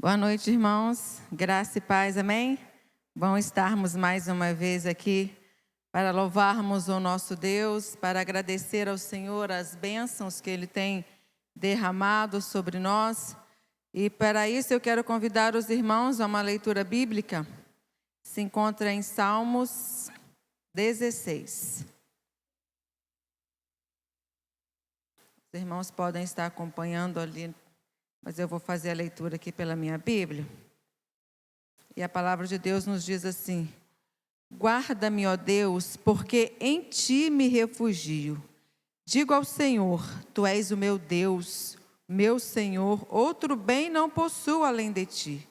Boa noite, irmãos. Graça e paz, amém? Bom estarmos mais uma vez aqui para louvarmos o nosso Deus, para agradecer ao Senhor as bênçãos que Ele tem derramado sobre nós. E para isso eu quero convidar os irmãos a uma leitura bíblica. Se encontra em Salmos 16. Os irmãos podem estar acompanhando ali, mas eu vou fazer a leitura aqui pela minha Bíblia. E a palavra de Deus nos diz assim: guarda-me, ó Deus, porque em ti me refugio. Digo ao Senhor, tu és o meu Deus, meu Senhor, outro bem não possuo além de ti.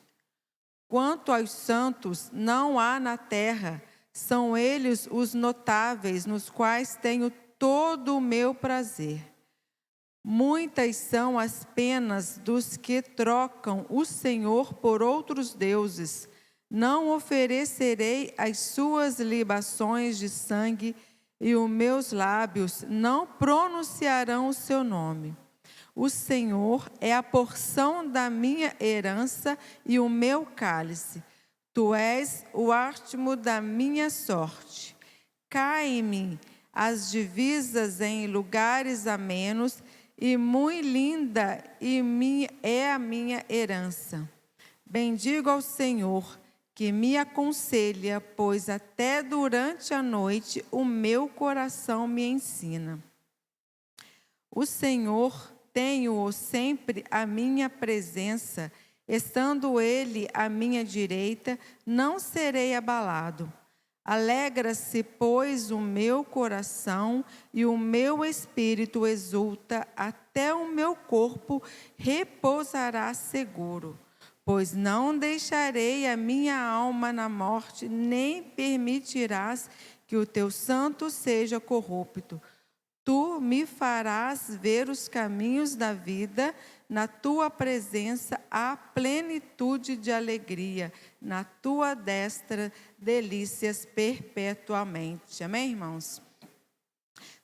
Quanto aos santos, não há na terra, são eles os notáveis, nos quais tenho todo o meu prazer. Muitas são as penas dos que trocam o Senhor por outros deuses. Não oferecerei as suas libações de sangue, e os meus lábios não pronunciarão o seu nome. O Senhor é a porção da minha herança e o meu cálice. Tu és o átimo da minha sorte. Caem-me as divisas em lugares amenos, e muito linda é a minha herança. Bendigo ao Senhor, que me aconselha, pois até durante a noite o meu coração me ensina. O Senhor tenho sempre à minha presença, estando Ele à minha direita, não serei abalado. Alegra-se, pois, o meu coração e o meu espírito exulta, até o meu corpo repousará seguro. Pois não deixarei a minha alma na morte, nem permitirás que o teu santo seja corrupto. Tu me farás ver os caminhos da vida, na tua presença há plenitude de alegria, na tua destra delícias perpetuamente. Amém, irmãos?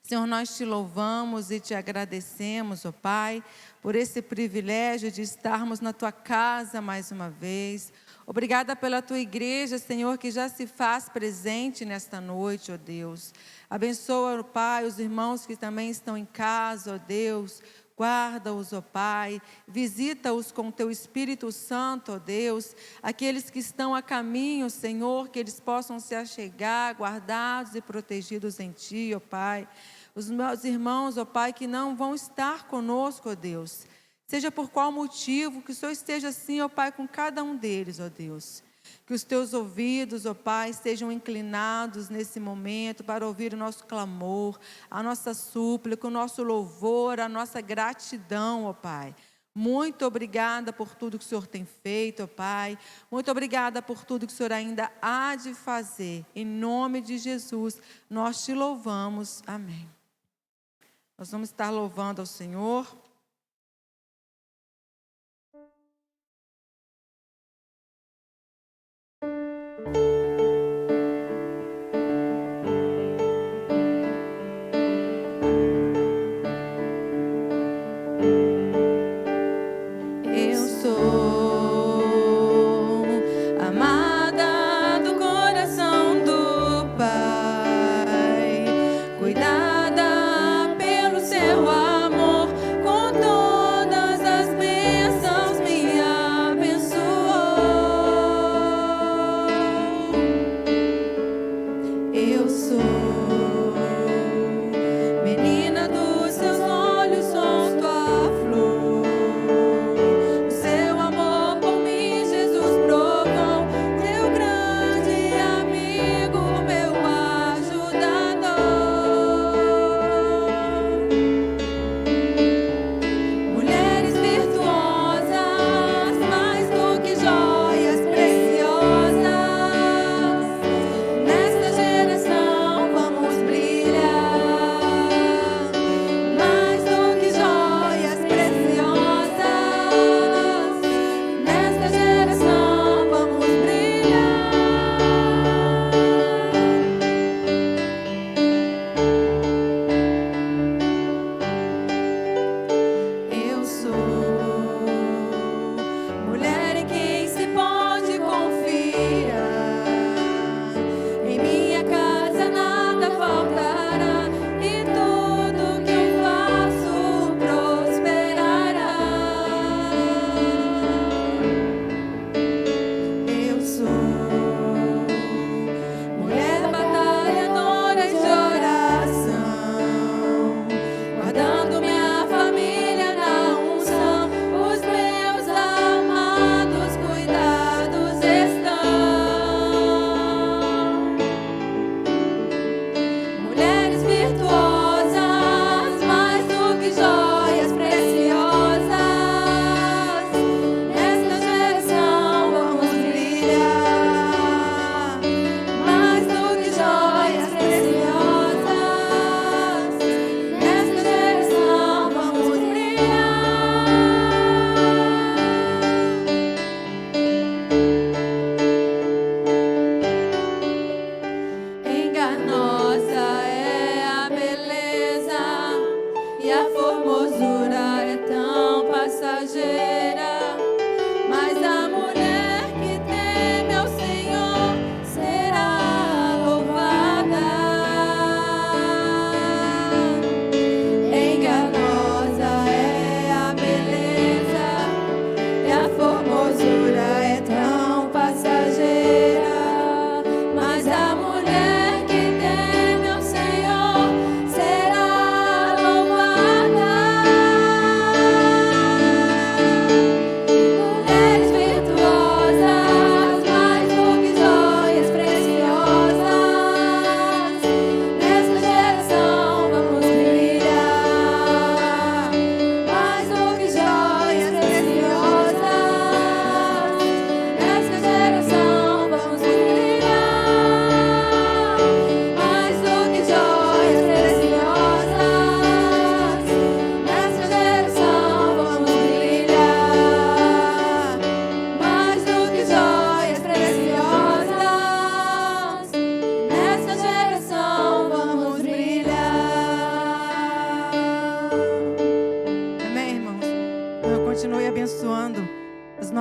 Senhor, nós te louvamos e te agradecemos, ó Pai, por esse privilégio de estarmos na tua casa mais uma vez. Obrigada pela tua igreja, Senhor, que já se faz presente nesta noite, ó Deus. Abençoa, ó Pai, os irmãos que também estão em casa, ó Deus. Guarda-os, ó Pai, visita-os com teu Espírito Santo, ó Deus. Aqueles que estão a caminho, Senhor, que eles possam se achegar, guardados e protegidos em ti, ó Pai. Os meus irmãos, ó Pai, que não vão estar conosco, ó Deus. Seja por qual motivo, que o Senhor esteja assim, ó Pai, com cada um deles, ó Deus. Que os teus ouvidos, ó Pai, estejam inclinados nesse momento para ouvir o nosso clamor, a nossa súplica, o nosso louvor, a nossa gratidão, ó Pai. Muito obrigada por tudo que o Senhor tem feito, ó Pai. Muito obrigada por tudo que o Senhor ainda há de fazer. Em nome de Jesus, nós te louvamos. Amém. Nós vamos estar louvando ao Senhor.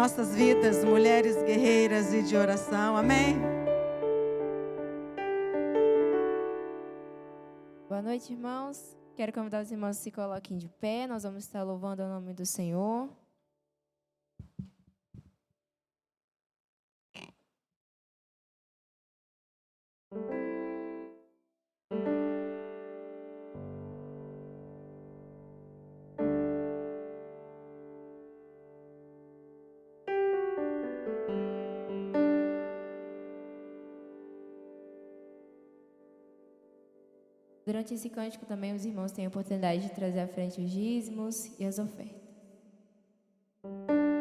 nossas vidas, mulheres guerreiras e de oração. Amém? Boa noite, irmãos. Quero convidar os irmãos a se coloquem de pé. Nós vamos estar louvando o nome do Senhor. Durante esse cântico também os irmãos têm a oportunidade de trazer à frente os dízimos e as ofertas. Sobre mim.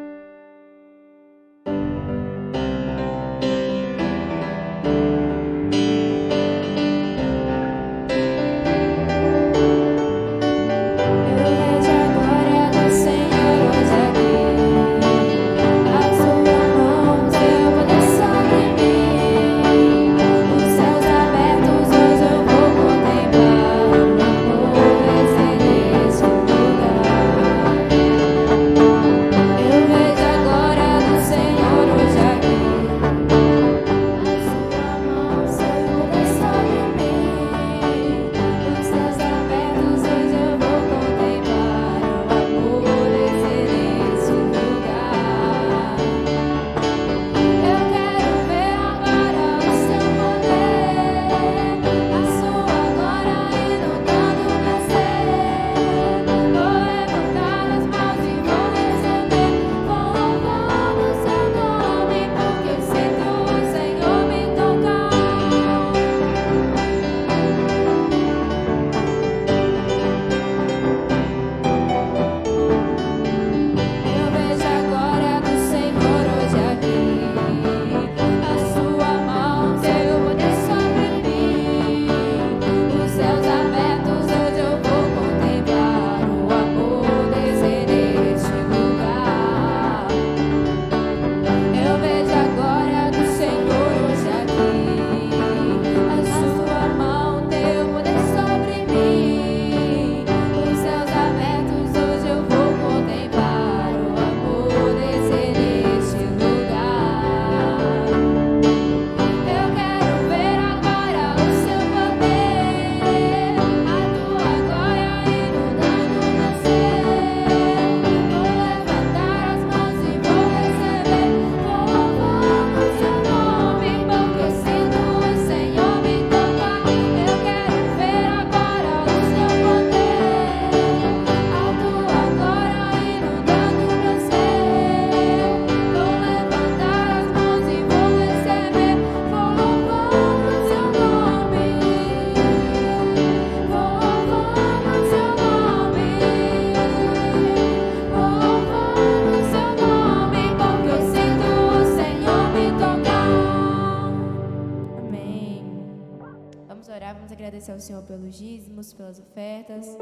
orar, vamos agradecer ao Senhor pelos dízimos, pelas ofertas.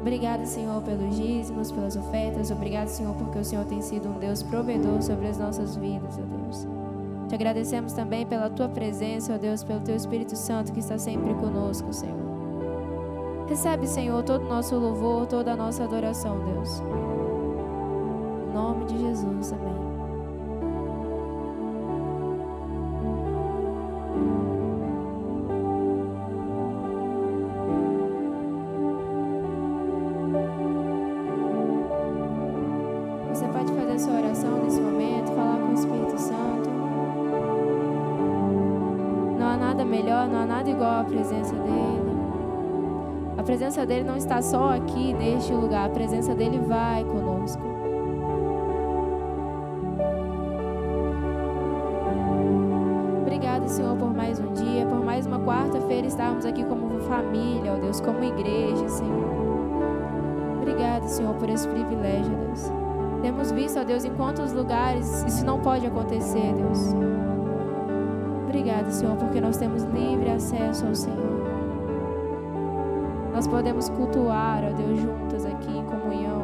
Obrigado, Senhor, pelos dízimos, pelas ofertas. Obrigado, Senhor, porque o Senhor tem sido um Deus provedor sobre as nossas vidas, ó Deus. Te agradecemos também pela Tua presença, ó Deus, pelo Teu Espírito Santo que está sempre conosco, Senhor. Recebe, Senhor, todo o nosso louvor, toda a nossa adoração, Deus. Em nome de Jesus, amém. Você pode fazer a sua oração nesse momento, falar com o Espírito Santo. Não há nada melhor, não há nada igual à presença dEle. A presença dEle não está só aqui, neste lugar. A presença dEle vai conosco. Obrigada, Senhor, por mais um dia, por mais uma quarta-feira estarmos aqui como família, ó Deus, como igreja, Senhor. Obrigada, Senhor, por esse privilégio, ó Deus. Temos visto, ó Deus, em quantos lugares isso não pode acontecer, Deus. Obrigada, Senhor, porque nós temos livre acesso ao Senhor. Nós podemos cultuar, ó Deus, juntas aqui em comunhão.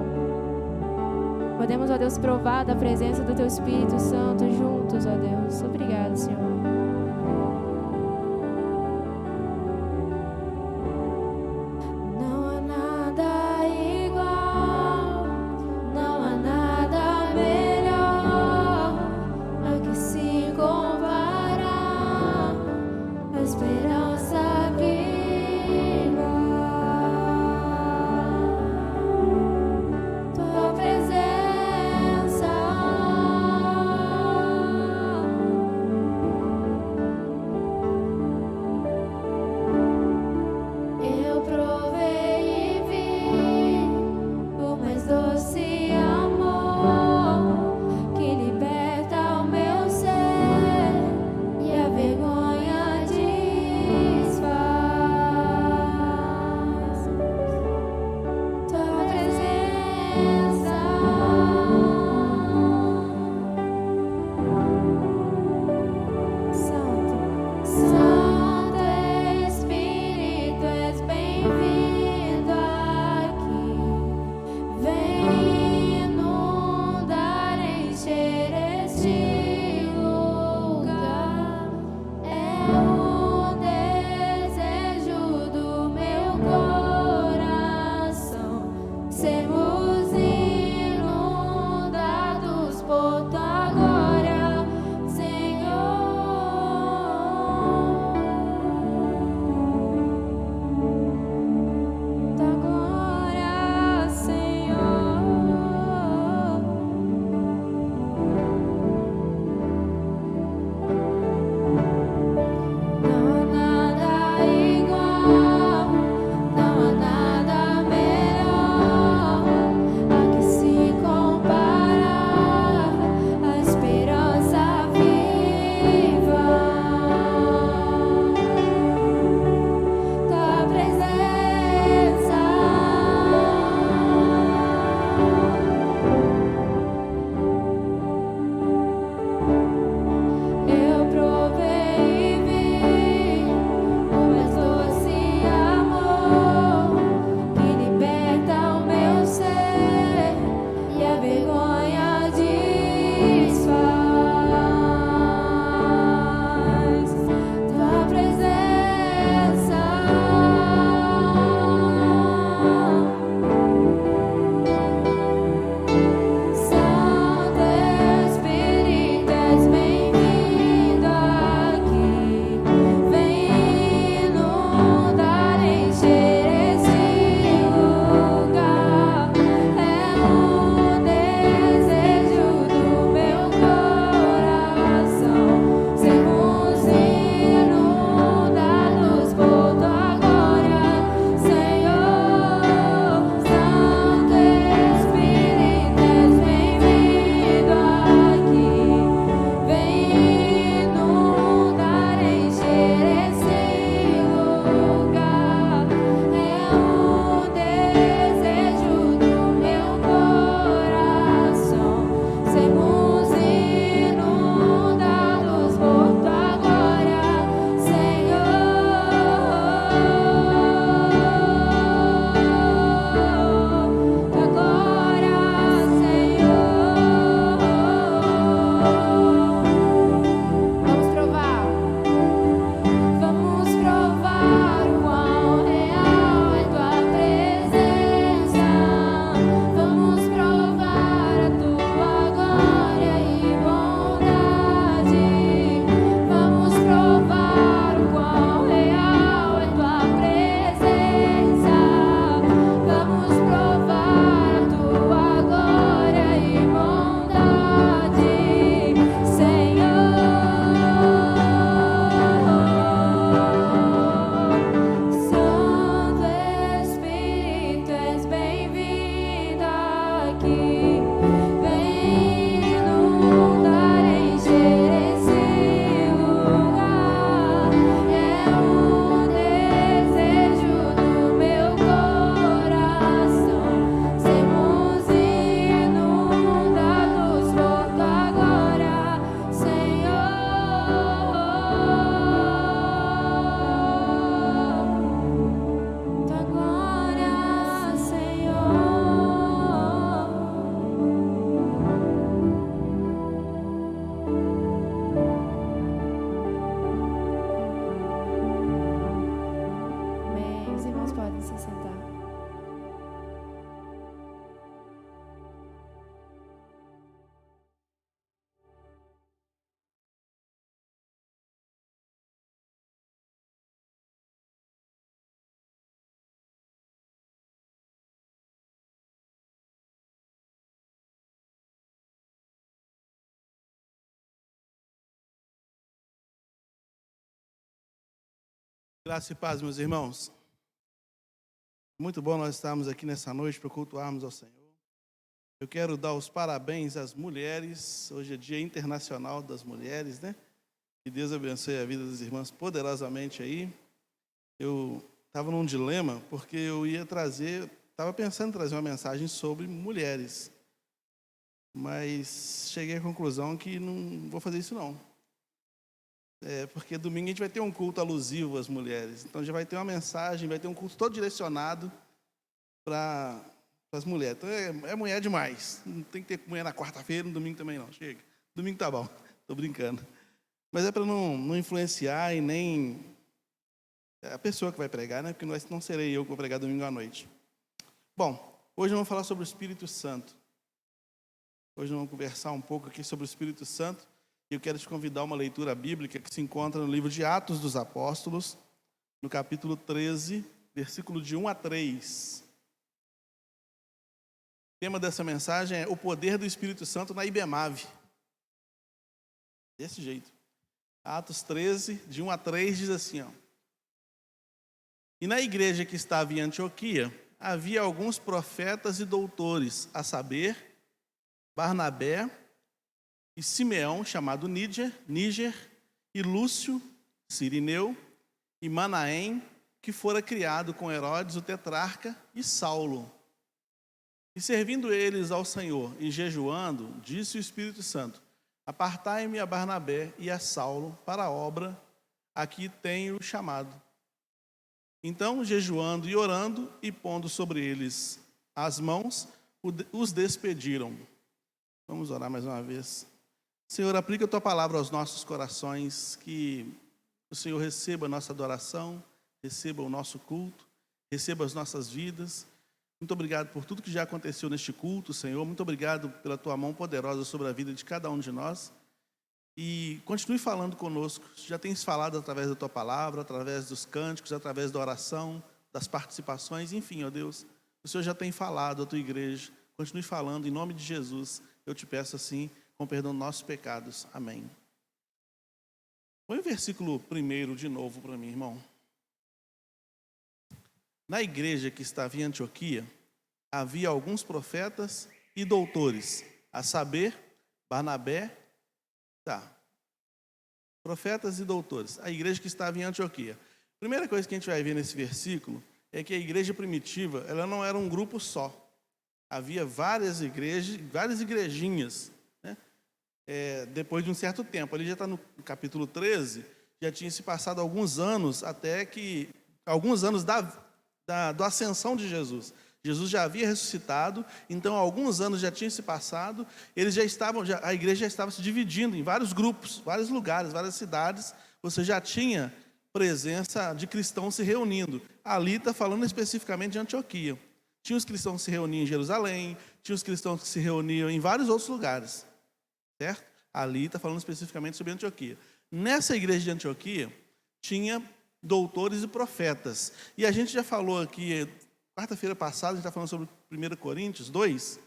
Podemos, ó Deus, provar da presença do Teu Espírito Santo juntos, ó Deus. Obrigada, Senhor. Graça e paz, meus irmãos. Muito bom nós estarmos aqui nessa noite para cultuarmos ao Senhor. Eu quero dar os parabéns às mulheres. Hoje é Dia Internacional das Mulheres, né? Que Deus abençoe a vida das irmãs poderosamente aí. Eu estava num dilema, porque eu estava pensando em trazer uma mensagem sobre mulheres. Mas cheguei à conclusão que não vou fazer isso não. Porque domingo a gente vai ter um culto alusivo às mulheres. Então já vai ter uma mensagem, vai ter um culto todo direcionado para as mulheres. Então é mulher demais. Não tem que ter mulher na quarta-feira, no domingo também não. Chega. Domingo tá bom, estou brincando. Mas é para não influenciar e nem a pessoa que vai pregar, né? Porque não serei eu que vou pregar domingo à noite. Bom, hoje nós vamos falar sobre o Espírito Santo. Hoje nós vamos conversar um pouco aqui sobre o Espírito Santo. E eu quero te convidar a uma leitura bíblica que se encontra no livro de Atos dos Apóstolos, no capítulo 13, versículo de 1 a 3. O tema dessa mensagem é o poder do Espírito Santo na IBEMAVE. Desse jeito. Atos 13, de 1 a 3, diz assim, ó. E na igreja que estava em Antioquia, havia alguns profetas e doutores, a saber, Barnabé e Simeão, chamado Níger, e Lúcio, Cirineu, e Manaém, que fora criado com Herodes, o tetrarca, e Saulo. E servindo eles ao Senhor e jejuando, disse o Espírito Santo, apartai-me a Barnabé e a Saulo para a obra a que tenho chamado. Então, jejuando e orando, e pondo sobre eles as mãos, os despediram. Vamos orar mais uma vez. Senhor, aplica a Tua palavra aos nossos corações, que o Senhor receba a nossa adoração, receba o nosso culto, receba as nossas vidas. Muito obrigado por tudo que já aconteceu neste culto, Senhor. Muito obrigado pela Tua mão poderosa sobre a vida de cada um de nós. E continue falando conosco. Já tens falado através da Tua palavra, através dos cânticos, através da oração, das participações, enfim, ó Deus. O Senhor já tem falado à Tua igreja. Continue falando, em nome de Jesus. Eu te peço assim, com perdão dos nossos pecados. Amém. Põe o versículo 1 de novo para mim, irmão. Na igreja que estava em Antioquia, havia alguns profetas e doutores, a saber, Barnabé, profetas e doutores, a igreja que estava em Antioquia. Primeira coisa que a gente vai ver nesse versículo é que a igreja primitiva, ela não era um grupo só. Havia várias igrejas, várias igrejinhas. Depois de um certo tempo, ali já está no capítulo 13, já tinha se passado alguns anos, alguns anos da ascensão de Jesus. Jesus já havia ressuscitado, então alguns anos já tinham se passado, a igreja já estava se dividindo em vários grupos, vários lugares, várias cidades, você já tinha presença de cristãos se reunindo. Ali está falando especificamente de Antioquia. Tinha os cristãos que se reuniam em Jerusalém, tinha os cristãos que se reuniam em vários outros lugares. Certo? Ali está falando especificamente sobre Antioquia. Nessa igreja de Antioquia, tinha doutores e profetas. E a gente já falou aqui, quarta-feira passada, a gente está falando sobre 1 Coríntios 2.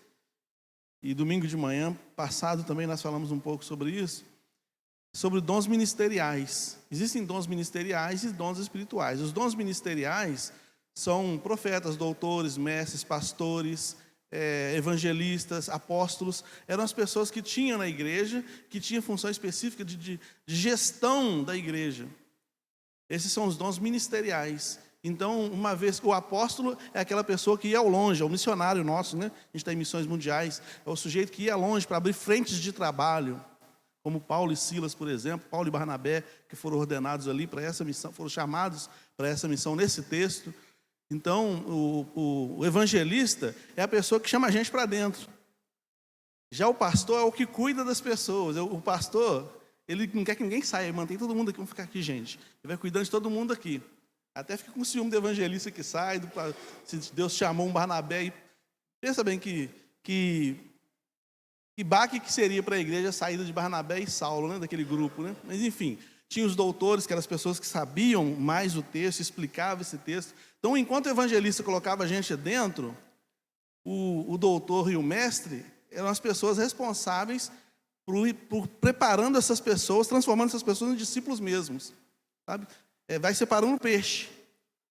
E domingo de manhã passado também nós falamos um pouco sobre isso. Sobre dons ministeriais. Existem dons ministeriais e dons espirituais. Os dons ministeriais são profetas, doutores, mestres, pastores, evangelistas, apóstolos. Eram as pessoas que tinham na igreja, que tinham função específica de gestão da igreja. Esses são os dons ministeriais. Então, uma vez, o apóstolo é aquela pessoa que ia ao longe, é o missionário nosso, né? A gente está em missões mundiais, é o sujeito que ia longe para abrir frentes de trabalho, como Paulo e Silas, por exemplo, Paulo e Barnabé, que foram ordenados ali para essa missão, foram chamados para essa missão nesse texto. Então, o evangelista é a pessoa que chama a gente para dentro. Já o pastor é o que cuida das pessoas. O pastor, ele não quer que ninguém saia, ele mantém todo mundo aqui, vamos ficar aqui, gente. Ele vai cuidando de todo mundo aqui. Até fica com ciúme do evangelista que sai, se Deus chamou um Barnabé. E pensa bem que baque que seria para a igreja a saída de Barnabé e Saulo, né, daquele grupo, né? Mas enfim, tinha os doutores, que eram as pessoas que sabiam mais o texto, explicavam esse texto. Então, enquanto o evangelista colocava a gente dentro, o doutor e o mestre eram as pessoas responsáveis por preparando essas pessoas, transformando essas pessoas em discípulos mesmos, sabe? vai separando o peixe,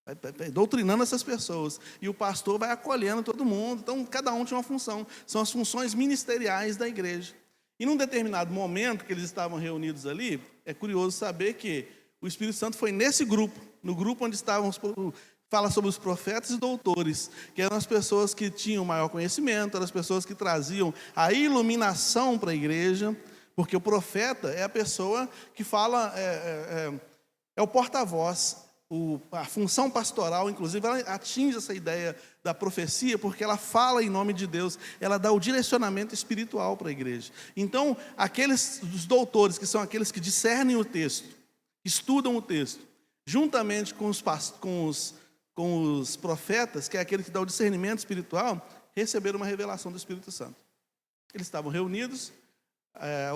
vai doutrinando essas pessoas. E o pastor vai acolhendo todo mundo. Então, cada um tinha uma função. São as funções ministeriais da igreja. E num determinado momento que eles estavam reunidos ali, é curioso saber que o Espírito Santo foi nesse grupo, no grupo onde estavam, fala sobre os profetas e doutores, que eram as pessoas que tinham maior conhecimento, eram as pessoas que traziam a iluminação para a igreja, porque o profeta é a pessoa que fala, é o porta-voz. A função pastoral, inclusive, ela atinge essa ideia da profecia, porque ela fala em nome de Deus, ela dá o direcionamento espiritual para a igreja. Então, os doutores, que são aqueles que discernem o texto, estudam o texto, juntamente com os profetas, que é aquele que dá o discernimento espiritual, receberam uma revelação do Espírito Santo. Eles estavam reunidos,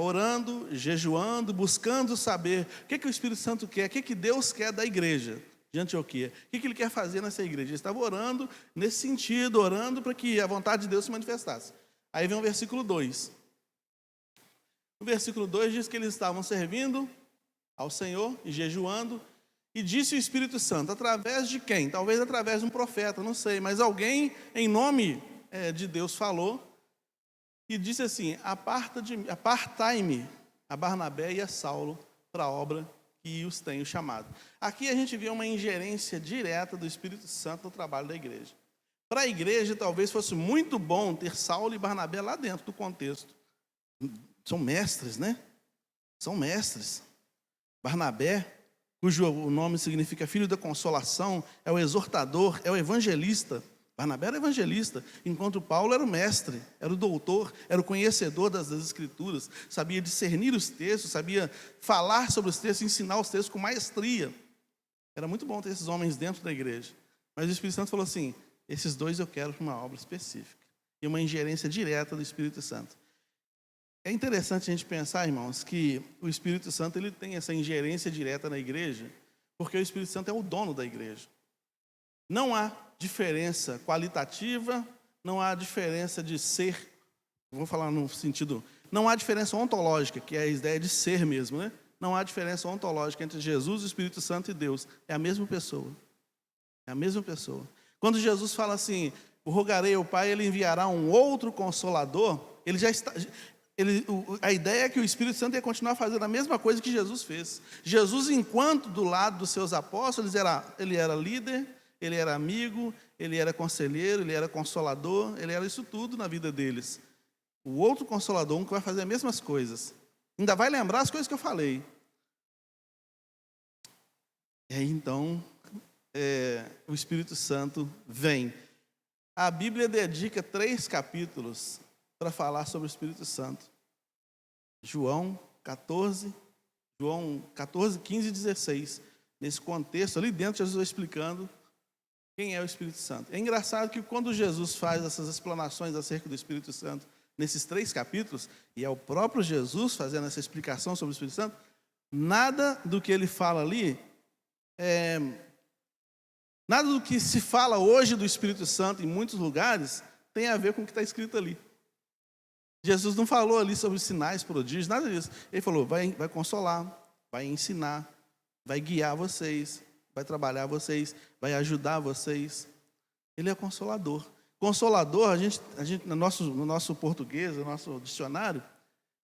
orando, jejuando, buscando saber o que o Espírito Santo quer, o que Deus quer da igreja de Antioquia, o que Ele quer fazer nessa igreja. Eles estavam orando nesse sentido, orando para que a vontade de Deus se manifestasse. Aí vem o versículo 2. O versículo 2 diz que eles estavam servindo ao Senhor e jejuando, e disse o Espírito Santo, através de quem? Talvez através de um profeta, não sei, mas alguém em nome de Deus falou, e disse assim: apartai-me a Barnabé e a Saulo para a obra que os tenho chamado. Aqui a gente vê uma ingerência direta do Espírito Santo no trabalho da igreja. Para a igreja, talvez fosse muito bom ter Saulo e Barnabé lá dentro do contexto. São mestres, né? São mestres. Barnabé, cujo o nome significa filho da consolação, é o exortador, é o evangelista. Barnabé era evangelista, enquanto Paulo era o mestre, era o doutor, era o conhecedor das Escrituras, sabia discernir os textos, sabia falar sobre os textos, ensinar os textos com maestria. Era muito bom ter esses homens dentro da igreja. Mas o Espírito Santo falou assim: esses dois eu quero para uma obra específica. E uma ingerência direta do Espírito Santo. É interessante a gente pensar, irmãos, que o Espírito Santo ele tem essa ingerência direta na igreja, porque o Espírito Santo é o dono da igreja. Não há diferença qualitativa, não há diferença de ser, vou falar no sentido, não há diferença ontológica, que é a ideia de ser mesmo, né? Não há diferença ontológica entre Jesus, o Espírito Santo e Deus. É a mesma pessoa. É a mesma pessoa. Quando Jesus fala assim: rogarei ao Pai, Ele enviará um outro Consolador, ele já está... a ideia é que o Espírito Santo ia continuar fazendo a mesma coisa que Jesus fez. Jesus, enquanto do lado dos seus apóstolos, ele era líder, ele era amigo, ele era conselheiro, ele era consolador, ele era isso tudo na vida deles. O outro Consolador, um que vai fazer as mesmas coisas, ainda vai lembrar as coisas que eu falei. E aí então, o Espírito Santo vem. A Bíblia dedica 3 capítulos para falar sobre o Espírito Santo. João 14, 15 e 16. Nesse contexto, ali dentro, Jesus vai explicando quem é o Espírito Santo. É engraçado que quando Jesus faz essas explanações acerca do Espírito Santo, nesses 3 capítulos, e é o próprio Jesus fazendo essa explicação sobre o Espírito Santo, nada do que ele fala ali, nada do que se fala hoje do Espírito Santo em muitos lugares, tem a ver com o que está escrito ali. Jesus não falou ali sobre sinais, prodígios, nada disso. Ele falou: vai consolar, vai ensinar, vai guiar vocês, vai trabalhar vocês, vai ajudar vocês. Ele é consolador. Consolador, a gente no nosso português, no nosso dicionário,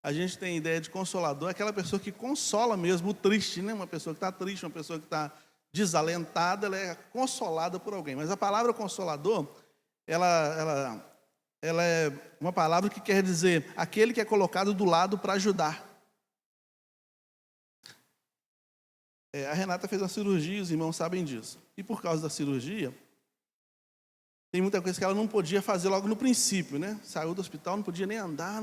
a gente tem a ideia de consolador, aquela pessoa que consola mesmo o triste, né? Uma pessoa que está triste, uma pessoa que está desalentada, ela é consolada por alguém. Mas a palavra consolador, ela é uma palavra que quer dizer aquele que é colocado do lado para ajudar. A Renata fez uma cirurgia, os irmãos sabem disso. E por causa da cirurgia, tem muita coisa que ela não podia fazer logo no princípio, né? Saiu do hospital, não podia nem andar,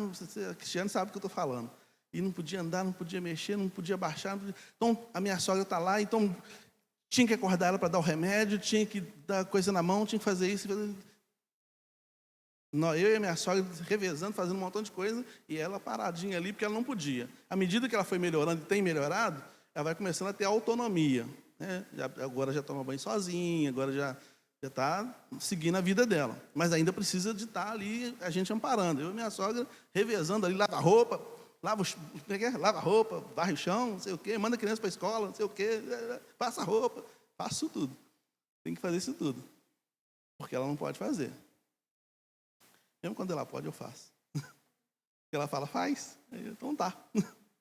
a Cristiane sabe o que eu estou falando. E não podia andar, não podia mexer, não podia baixar. Então, a minha sogra está lá, então tinha que acordar ela para dar o remédio, tinha que dar coisa na mão, tinha que fazer isso. Eu e a minha sogra revezando, fazendo um montão de coisa, e ela paradinha ali, porque ela não podia. À medida que ela foi melhorando e tem melhorado, ela vai começando a ter autonomia, né? Agora já toma banho sozinha, agora já está seguindo a vida dela. Mas ainda precisa de estar ali, a gente amparando. Eu e minha sogra revezando ali, lava roupa, lava a roupa, varre o chão, não sei o quê, manda a criança para a escola, não sei o quê, passa a roupa, faço tudo. Tem que fazer isso tudo. Porque ela não pode fazer. Mesmo quando ela pode, eu faço. Porque ela fala, faz. Então tá.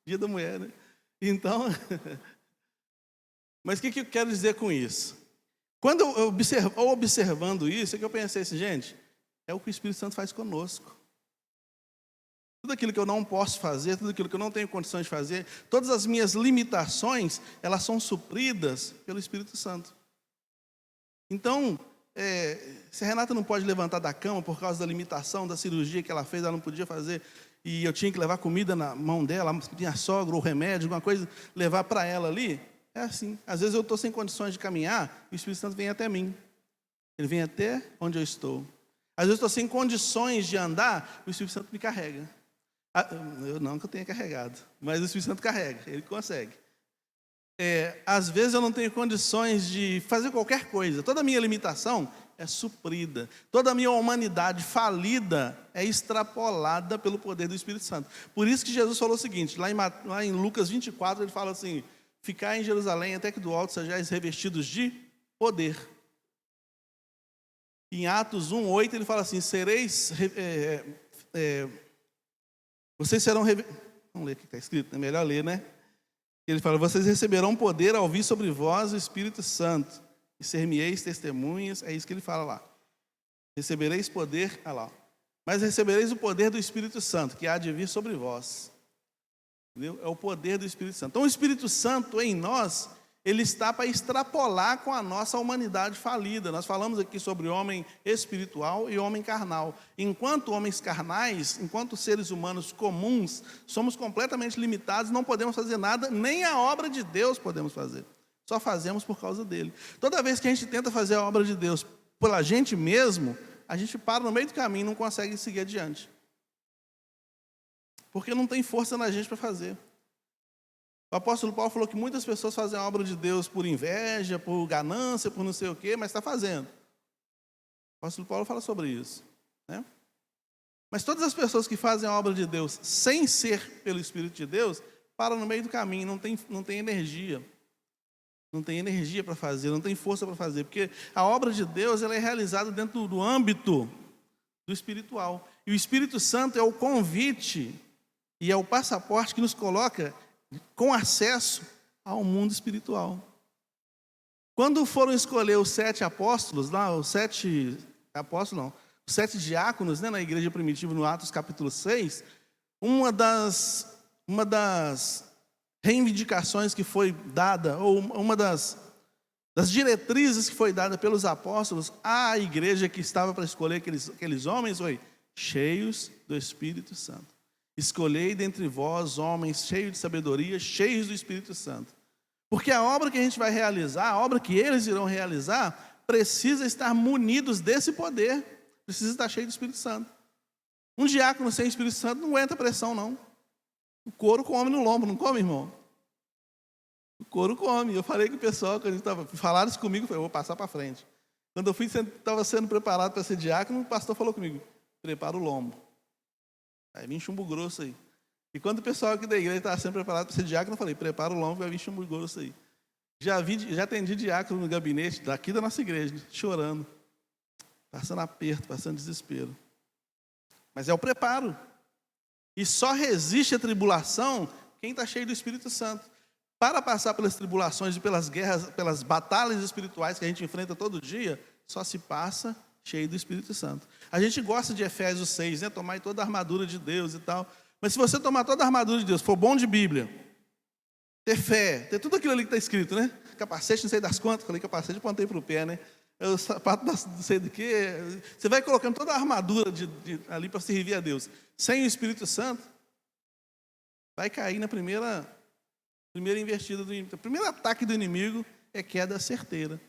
Dia da mulher, né? Então, mas o que eu quero dizer com isso? Quando eu observando isso, é que eu pensei assim, gente, é o que o Espírito Santo faz conosco. Tudo aquilo que eu não posso fazer, tudo aquilo que eu não tenho condições de fazer, todas as minhas limitações, elas são supridas pelo Espírito Santo. Então, se a Renata não pode levantar da cama por causa da limitação, da cirurgia que ela fez, ela não podia fazer, e eu tinha que levar comida na mão dela, tinha sogra ou remédio, alguma coisa, levar para ela ali, é assim. Às vezes eu estou sem condições de caminhar, e o Espírito Santo vem até mim. Ele vem até onde eu estou. Às vezes eu estou sem condições de andar, o Espírito Santo me carrega. Eu não que eu tenha carregado, mas o Espírito Santo carrega, ele consegue. Às vezes eu não tenho condições de fazer qualquer coisa, toda a minha limitação é suprida, toda a minha humanidade falida é extrapolada pelo poder do Espírito Santo. Por isso que Jesus falou o seguinte, lá em Lucas 24, ele fala assim, ficai em Jerusalém até que do alto sejais revestidos de poder. Em Atos 1:8 ele fala assim, vocês serão vamos ler o que está escrito, é melhor ler, né? Ele fala, vocês receberão poder ao vir sobre vós o Espírito Santo, e ser-me-eis testemunhas, é isso que ele fala lá. Recebereis poder, mas recebereis o poder do Espírito Santo, que há de vir sobre vós. Entendeu? É o poder do Espírito Santo. Então o Espírito Santo em nós, ele está para extrapolar com a nossa humanidade falida. Nós falamos aqui sobre homem espiritual e homem carnal. Enquanto homens carnais, enquanto seres humanos comuns, somos completamente limitados, não podemos fazer nada, nem a obra de Deus podemos fazer. Só fazemos por causa dele. Toda vez que a gente tenta fazer a obra de Deus pela gente mesmo, a gente para no meio do caminho e não consegue seguir adiante. Porque não tem força na gente para fazer. O apóstolo Paulo falou que muitas pessoas fazem a obra de Deus por inveja, por ganância, por não sei o quê, mas está fazendo. O apóstolo Paulo fala sobre isso, né? Mas todas as pessoas que fazem a obra de Deus sem ser pelo Espírito de Deus, param no meio do caminho, não tem energia. Não tem energia para fazer, não tem força para fazer, porque a obra de Deus ela é realizada dentro do âmbito do espiritual. E o Espírito Santo é o convite e é o passaporte que nos coloca com acesso ao mundo espiritual. Quando foram escolher os 7 apóstolos, lá, os 7 diáconos, né, na igreja primitiva, no Atos capítulo 6, uma das reivindicações que foi dada, ou uma das diretrizes que foi dada pelos apóstolos à igreja que estava para escolher aqueles homens, foi cheios do Espírito Santo. Escolhei dentre vós homens cheios de sabedoria, cheios do Espírito Santo. Porque a obra que a gente vai realizar, a obra que eles irão realizar, precisa estar munidos desse poder, precisa estar cheio do Espírito Santo. Um diácono sem Espírito Santo não aguenta pressão, não. O couro come no lombo, não come, irmão? O couro come. Eu falei com o pessoal, quando falaram isso comigo, eu falei, eu vou passar para frente. Quando eu estava sendo preparado para ser diácono, o pastor falou comigo, prepara o lombo. Aí vem chumbo grosso aí. E quando o pessoal aqui da igreja estava sendo preparado para ser diácono, eu falei, prepara o lombo, vai vir chumbo grosso aí. Já atendi diácono no gabinete daqui da nossa igreja, chorando, passando aperto, passando desespero. Mas é o preparo. E só resiste à tribulação quem está cheio do Espírito Santo. Para passar pelas tribulações e pelas guerras, pelas batalhas espirituais que a gente enfrenta todo dia, só se passa cheio do Espírito Santo. A gente gosta de Efésios 6, né? Tomar toda a armadura de Deus e tal. Mas se você tomar toda a armadura de Deus, for bom de Bíblia, ter fé, ter tudo aquilo ali que está escrito, né? Capacete, não sei das quantas, falei capacete, apontei para o pé, né? O sapato não sei do que. Você vai colocando toda a armadura ali para servir a Deus. Sem o Espírito Santo, vai cair na primeira investida do inimigo. O primeiro ataque do inimigo é queda certeira.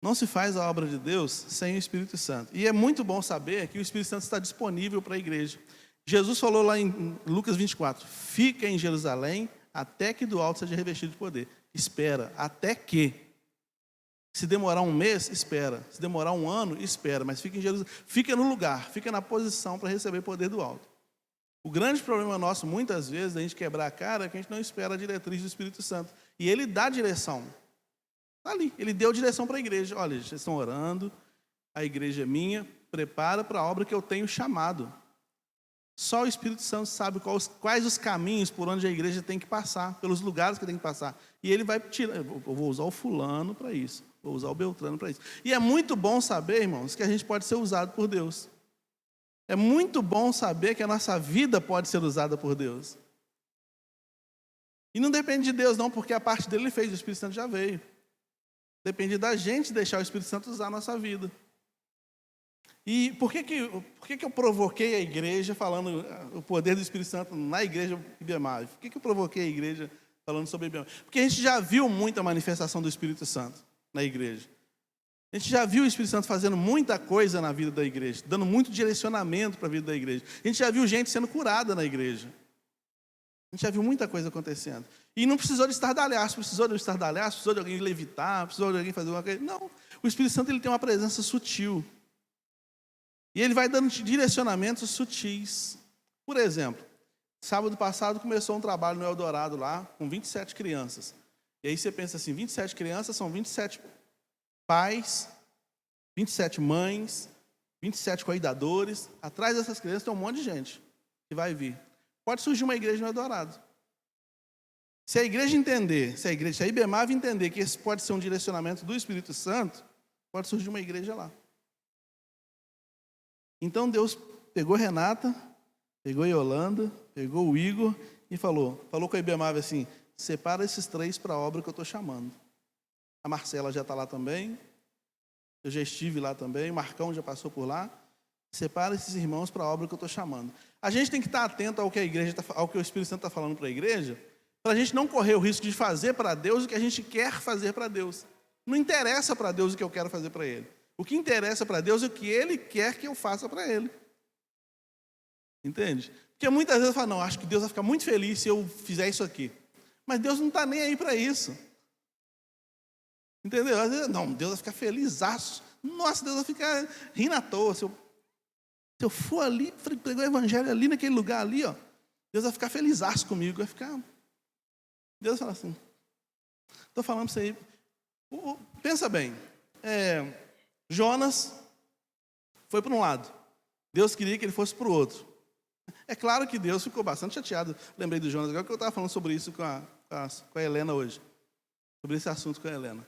Não se faz a obra de Deus sem o Espírito Santo. E é muito bom saber que o Espírito Santo está disponível para a igreja. Jesus falou lá em Lucas 24, fica em Jerusalém até que do alto seja revestido de poder. Espera, até que. Se demorar um mês, espera. Se demorar um ano, espera. Mas fica em Jerusalém, fica no lugar, fica na posição para receber poder do alto. O grande problema nosso, muitas vezes, da gente quebrar a cara, é que a gente não espera a diretriz do Espírito Santo. E ele dá direção. Está ali, ele deu direção para a igreja. Olha, vocês estão orando, a igreja é minha, prepara para a obra que eu tenho chamado. Só o Espírito Santo sabe quais os caminhos por onde a igreja tem que passar, pelos lugares que tem que passar. E ele vai tirar, eu vou usar o fulano para isso, vou usar o Beltrano para isso. E é muito bom saber, irmãos, que a gente pode ser usado por Deus. É muito bom saber que a nossa vida pode ser usada por Deus. E não depende de Deus não, porque a parte dele ele fez, o Espírito Santo já veio. Depende da gente deixar o Espírito Santo usar a nossa vida. E por que eu provoquei a igreja falando o poder do Espírito Santo na igreja IBEMAVE? Por que eu provoquei a igreja falando sobre IBEMAVE? Porque a gente já viu muita manifestação do Espírito Santo na igreja. A gente já viu o Espírito Santo fazendo muita coisa na vida da igreja, dando muito direcionamento para a vida da igreja. A gente já viu gente sendo curada na igreja. A gente já viu muita coisa acontecendo. E não precisou de estardalhaço, precisou de alguém levitar, precisou de alguém fazer uma coisa. Não, o Espírito Santo ele tem uma presença sutil. E ele vai dando direcionamentos sutis. Por exemplo, sábado passado começou um trabalho no Eldorado lá, com 27 crianças. E aí você pensa assim, 27 crianças são 27 pais, 27 mães, 27 cuidadores. Atrás dessas crianças tem um monte de gente que vai vir. Pode surgir uma igreja no Eldorado. Se a igreja entender, se a IBEMAVE entender que esse pode ser um direcionamento do Espírito Santo, pode surgir uma igreja lá. Então Deus pegou Renata, pegou Yolanda, pegou o Igor e falou com a IBEMAVE assim, separa esses 3 para a obra que eu estou chamando. A Marcela já está lá também, eu já estive lá também, o Marcão já passou por lá. Separa esses irmãos para a obra que eu estou chamando. A gente tem que estar atento ao que ao que o Espírito Santo está falando para a igreja, para a gente não correr o risco de fazer para Deus o que a gente quer fazer para Deus. Não interessa para Deus o que eu quero fazer para Ele. O que interessa para Deus é o que Ele quer que eu faça para Ele. Entende? Porque muitas vezes eu falo, não, acho que Deus vai ficar muito feliz se eu fizer isso aqui. Mas Deus não está nem aí para isso. Entendeu? Às vezes, não, Deus vai ficar felizaço. Nossa, Deus vai ficar rindo à toa. Se eu for ali, pregar o evangelho ali naquele lugar ali, ó, Deus vai ficar felizaço comigo. Vai ficar... Deus fala assim, estou falando para você aí. Pensa bem, Jonas foi para um lado. Deus queria que ele fosse para o outro. É claro que Deus ficou bastante chateado. Lembrei do Jonas, agora que eu estava falando sobre isso com a Helena hoje. Sobre esse assunto com a Helena.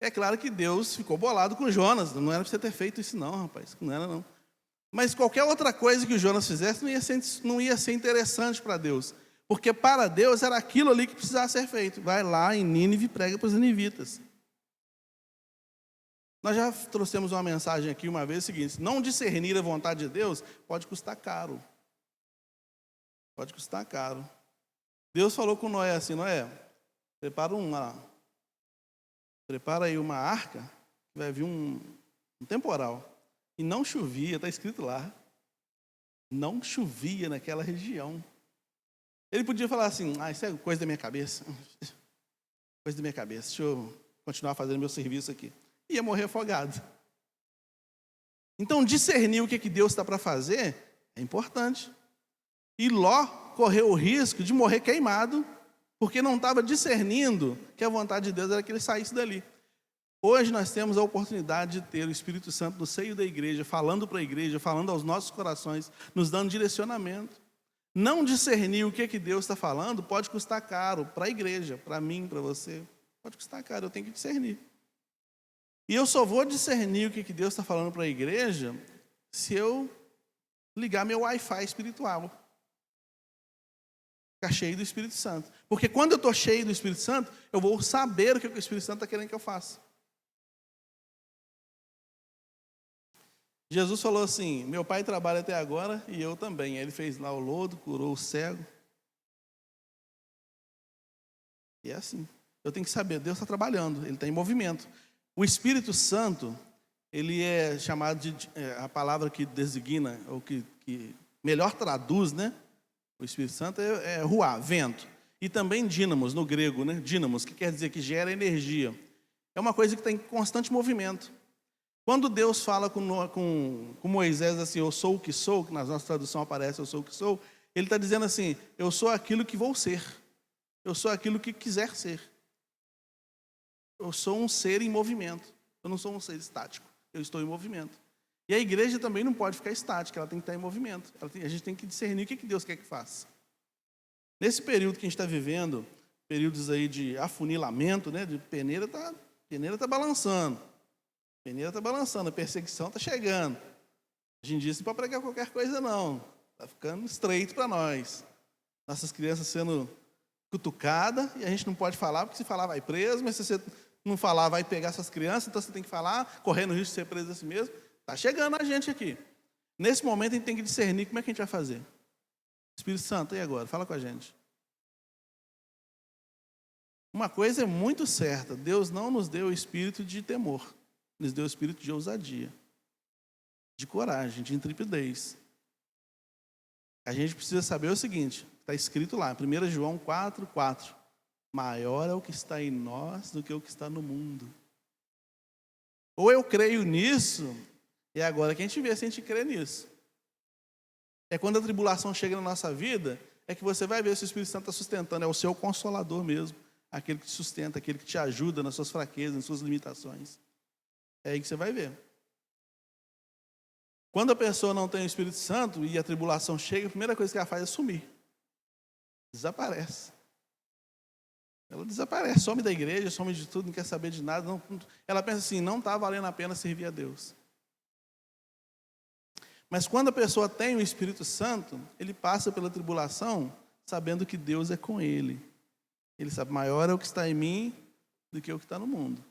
É claro que Deus ficou bolado com Jonas. Não era para você ter feito isso não, rapaz. Não era não. Mas qualquer outra coisa que o Jonas fizesse não ia ser interessante para Deus. Porque para Deus era aquilo ali que precisava ser feito. Vai lá em Nínive e prega para os ninivitas. Nós já trouxemos uma mensagem aqui uma vez, o seguinte, não discernir a vontade de Deus pode custar caro. Pode custar caro. Deus falou com Noé assim, Noé, prepara aí uma arca, que vai vir um temporal. E não chovia, está escrito lá. Não chovia naquela região. Ele podia falar assim, isso é coisa da minha cabeça. Coisa da minha cabeça, deixa eu continuar fazendo meu serviço aqui. Ia morrer afogado. Então, discernir o que Deus está para fazer é importante. E Ló correu o risco de morrer queimado, porque não estava discernindo que a vontade de Deus era que ele saísse dali. Hoje nós temos a oportunidade de ter o Espírito Santo no seio da igreja, falando para a igreja, falando aos nossos corações, nos dando direcionamento. Não discernir o que Deus está falando pode custar caro para a igreja, para mim, para você. Pode custar caro, eu tenho que discernir. E eu só vou discernir o que Deus está falando para a igreja se eu ligar meu Wi-Fi espiritual. Ficar cheio do Espírito Santo. Porque quando eu estou cheio do Espírito Santo, eu vou saber o que o Espírito Santo está querendo que eu faça. Jesus falou assim, meu pai trabalha até agora e eu também. Aí ele fez lá o lodo, curou o cego. E é assim. Eu tenho que saber, Deus está trabalhando, Ele está em movimento. O Espírito Santo, ele é chamado de, a palavra que designa, ou que melhor traduz, né? O Espírito Santo é ruá, vento. E também dínamos, no grego, né? Dínamos, que quer dizer que gera energia. É uma coisa que está em constante movimento. Quando Deus fala com Moisés assim, eu sou o que sou, que na nossa tradução aparece eu sou o que sou, Ele está dizendo assim, eu sou aquilo que vou ser. Eu sou aquilo que quiser ser. Eu sou um ser em movimento. Eu não sou um ser estático. Eu estou em movimento. E a igreja também não pode ficar estática, ela tem que estar em movimento. A gente tem que discernir o que Deus quer que faça. Nesse período que a gente está vivendo, períodos aí de afunilamento, né, de peneira tá balançando. Peneira está balançando, a perseguição está chegando. Hoje em dia não pode pregar qualquer coisa não. Está ficando estreito para nós. Nossas crianças sendo cutucadas e a gente não pode falar, porque se falar vai preso, mas se você não falar vai pegar suas crianças, então você tem que falar, correndo o risco de ser preso assim mesmo. Está chegando a gente aqui. Nesse momento a gente tem que discernir como é que a gente vai fazer. Espírito Santo, e agora? Fala com a gente. Uma coisa é muito certa, Deus não nos deu o espírito de temor, nos deu o espírito de ousadia, de coragem, de intrepidez. A gente precisa saber o seguinte, está escrito lá, 1 João 4:4. Maior é o que está em nós do que o que está no mundo. Ou eu creio nisso, e agora que a gente vê se a gente crê nisso. É quando a tribulação chega na nossa vida, é que você vai ver se o Espírito Santo está sustentando, é o seu consolador mesmo, aquele que te sustenta, aquele que te ajuda nas suas fraquezas, nas suas limitações. É aí que você vai ver. Quando a pessoa não tem o Espírito Santo e a tribulação chega, a primeira coisa que ela faz é sumir. Desaparece. Ela desaparece, some da igreja, some de tudo, não quer saber de nada. Ela pensa assim, não está valendo a pena servir a Deus. Mas quando a pessoa tem o Espírito Santo, ele passa pela tribulação sabendo que Deus é com ele. Ele sabe, maior é o que está em mim do que o que está no mundo.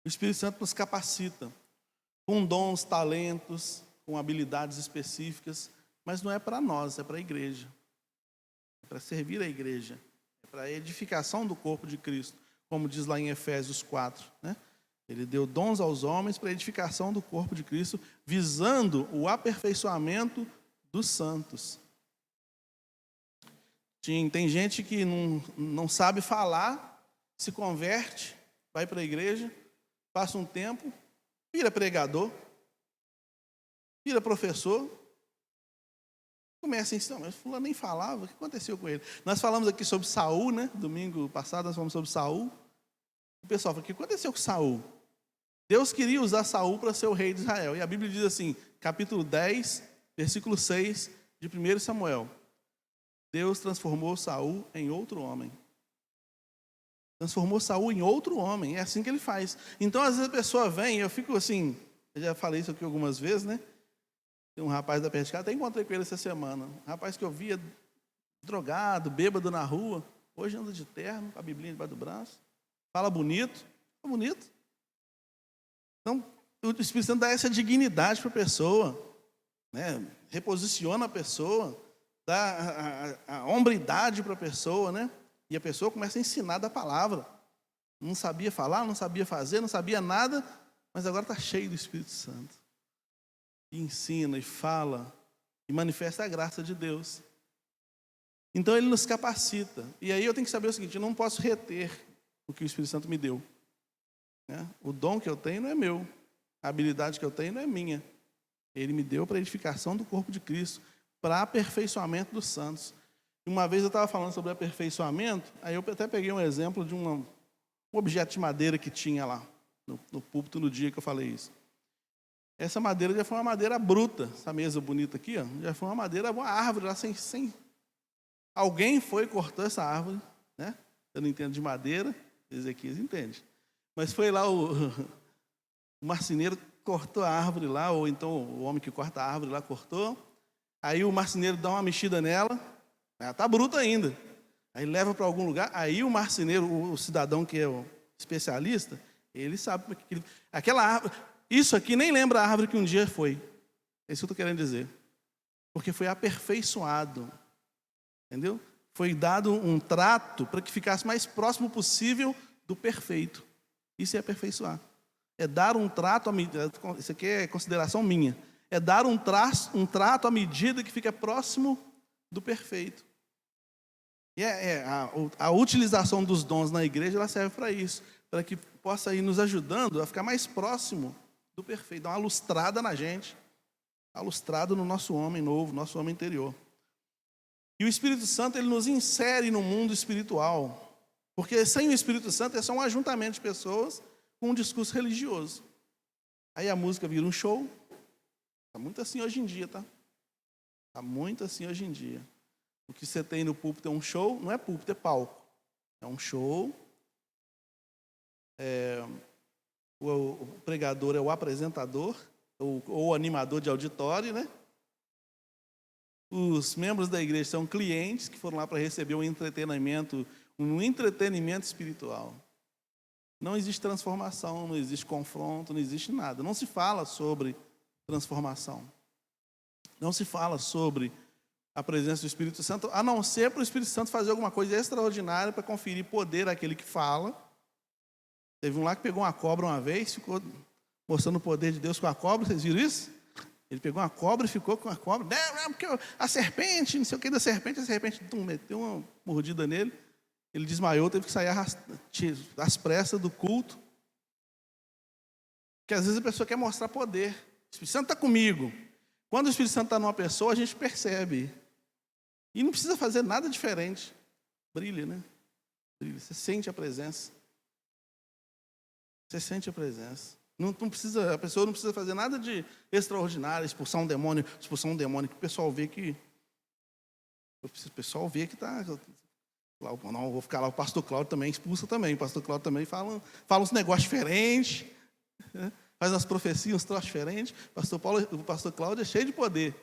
O Espírito Santo nos capacita com dons, talentos, com habilidades específicas, mas não é para nós, é para a igreja. É para servir a igreja, é para a edificação do corpo de Cristo, como diz lá em Efésios 4, né? Ele deu dons aos homens para a edificação do corpo de Cristo, visando o aperfeiçoamento dos santos. Tem gente que não sabe falar, se converte, vai para a igreja, passa um tempo, vira pregador, vira professor, começa a ensinar, mas fulano nem falava, o que aconteceu com ele? Nós falamos aqui sobre Saul, né? Domingo passado nós falamos sobre Saul. O pessoal fala, o que aconteceu com Saul? Deus queria usar Saul para ser o rei de Israel. E a Bíblia diz assim, capítulo 10, versículo 6 de 1 Samuel. Deus transformou Saul em outro homem. Transformou Saul em outro homem. É assim que ele faz. Então, às vezes a pessoa vem, eu fico assim, eu já falei isso aqui algumas vezes, né? Tem um rapaz da perto de casa, até encontrei com ele essa semana. Um rapaz que eu via drogado, bêbado na rua. Hoje anda de terno, com a biblinha debaixo do braço. Fala bonito. Fala bonito. Então, o Espírito Santo dá essa dignidade para a pessoa, né? Reposiciona a pessoa, dá a hombridade para a pessoa, né? E a pessoa começa a ensinar da palavra. Não sabia falar, não sabia fazer, não sabia nada, mas agora está cheio do Espírito Santo. E ensina, e fala, e manifesta a graça de Deus. Então ele nos capacita. E aí eu tenho que saber o seguinte, eu não posso reter o que o Espírito Santo me deu. Né? O dom que eu tenho não é meu. A habilidade que eu tenho não é minha. Ele me deu para a edificação do corpo de Cristo, para aperfeiçoamento dos santos. Uma vez eu estava falando sobre aperfeiçoamento, aí eu até peguei um exemplo de um objeto de madeira que tinha lá, no púlpito no dia que eu falei isso. Essa madeira já foi uma madeira bruta, essa mesa bonita aqui, ó, já foi uma árvore lá sem... Alguém foi e cortou essa árvore, né? Eu não entendo de madeira, Ezequias entende. Mas foi lá o marceneiro cortou a árvore lá, ou então o homem que corta a árvore lá cortou. Aí o marceneiro dá uma mexida nela, ela está bruta ainda. Aí leva para algum lugar, aí o marceneiro, o cidadão que é o especialista, ele sabe que aquela árvore, isso aqui nem lembra a árvore que um dia foi. É isso que eu estou querendo dizer. Porque foi aperfeiçoado. Entendeu? Foi dado um trato para que ficasse mais próximo possível do perfeito. Isso é aperfeiçoar. É dar um trato, isso aqui é consideração minha, é dar um trato à medida que fica próximo do perfeito. E a utilização dos dons na igreja, ela serve para isso, para que possa ir nos ajudando a ficar mais próximo do perfeito, dar uma lustrada na gente. alustrado no nosso homem novo, nosso homem interior. E o Espírito Santo, ele nos insere no mundo espiritual, porque sem o Espírito Santo é só um ajuntamento de pessoas com um discurso religioso. Aí a música vira um show. Está muito assim hoje em dia, tá? Está muito assim hoje em dia. O que você tem no púlpito é um show, não é púlpito, é palco. É um show. O pregador é o apresentador, ou o animador de auditório, né? Os membros da igreja são clientes que foram lá para receber um entretenimento espiritual. Não existe transformação, não existe confronto, não existe nada. Não se fala sobre transformação. Não se fala sobre a presença do Espírito Santo, a não ser para o Espírito Santo fazer alguma coisa extraordinária para conferir poder àquele que fala. Teve um lá que pegou uma cobra uma vez, ficou mostrando o poder de Deus com a cobra, vocês viram isso? Ele pegou uma cobra e ficou com a cobra. Não, porque a serpente, não sei o que da serpente, a serpente meteu uma mordida nele. Ele desmaiou, teve que sair às pressas do culto. Porque às vezes a pessoa quer mostrar poder. O Espírito Santo está comigo. Quando o Espírito Santo está numa pessoa, a gente percebe. E não precisa fazer nada diferente. Brilha, né? Brilha. Você sente a presença. Você sente a presença. Não precisa, a pessoa não precisa fazer nada de extraordinário, expulsar um demônio, que o pessoal vê que está. Não, vou ficar lá, o pastor Cláudio também expulsa também. O pastor Cláudio também fala uns negócios diferentes, né? Faz umas profecias, uns troços diferentes. O pastor Cláudio é cheio de poder.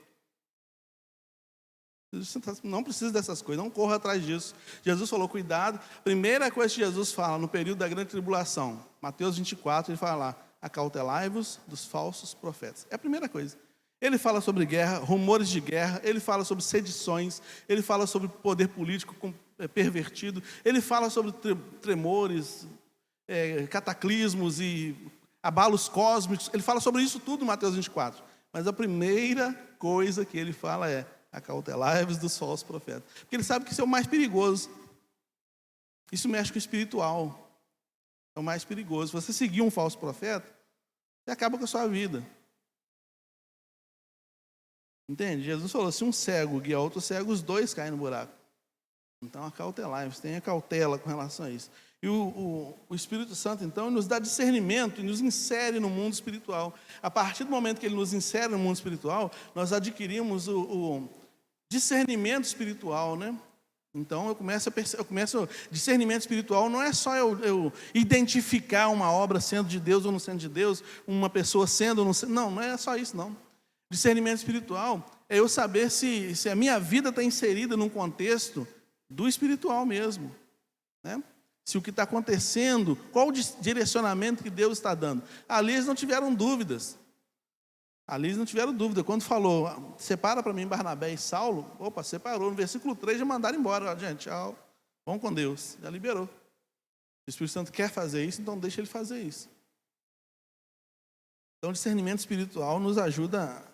Não precisa dessas coisas, não corra atrás disso. Jesus falou, cuidado. Primeira coisa que Jesus fala no período da grande tribulação, Mateus 24, ele fala lá, acautelai-vos dos falsos profetas. É a primeira coisa. Ele fala sobre guerra, rumores de guerra, ele fala sobre sedições, ele fala sobre poder político pervertido, ele fala sobre tremores, cataclismos e abalos cósmicos, ele fala sobre isso tudo em Mateus 24. Mas a primeira coisa que ele fala é acautelai-vos dos falsos profetas. Porque ele sabe que isso é o mais perigoso. Isso mexe com o espiritual. É o mais perigoso. Se você seguir um falso profeta, você acaba com a sua vida. Entende? Jesus falou, se um cego guia outro cego, os dois caem no buraco. Então, acautelai-vos, tenha cautela com relação a isso. E o Espírito Santo, então, nos dá discernimento e nos insere no mundo espiritual. A partir do momento que ele nos insere no mundo espiritual, nós adquirimos o discernimento espiritual, né? Então, discernimento espiritual não é só eu identificar uma obra sendo de Deus ou não sendo de Deus, uma pessoa sendo ou não sendo. Não é só isso, não. Discernimento espiritual é eu saber se a minha vida está inserida num contexto do espiritual mesmo, né? Se o que está acontecendo, qual o direcionamento que Deus está dando. Ali eles não tiveram dúvidas. Quando falou, separa para mim Barnabé e Saulo, separou. No versículo 3 já mandaram embora. Gente, tchau, vão com Deus. Já liberou. O Espírito Santo quer fazer isso, então deixa ele fazer isso. Então, o discernimento espiritual nos ajuda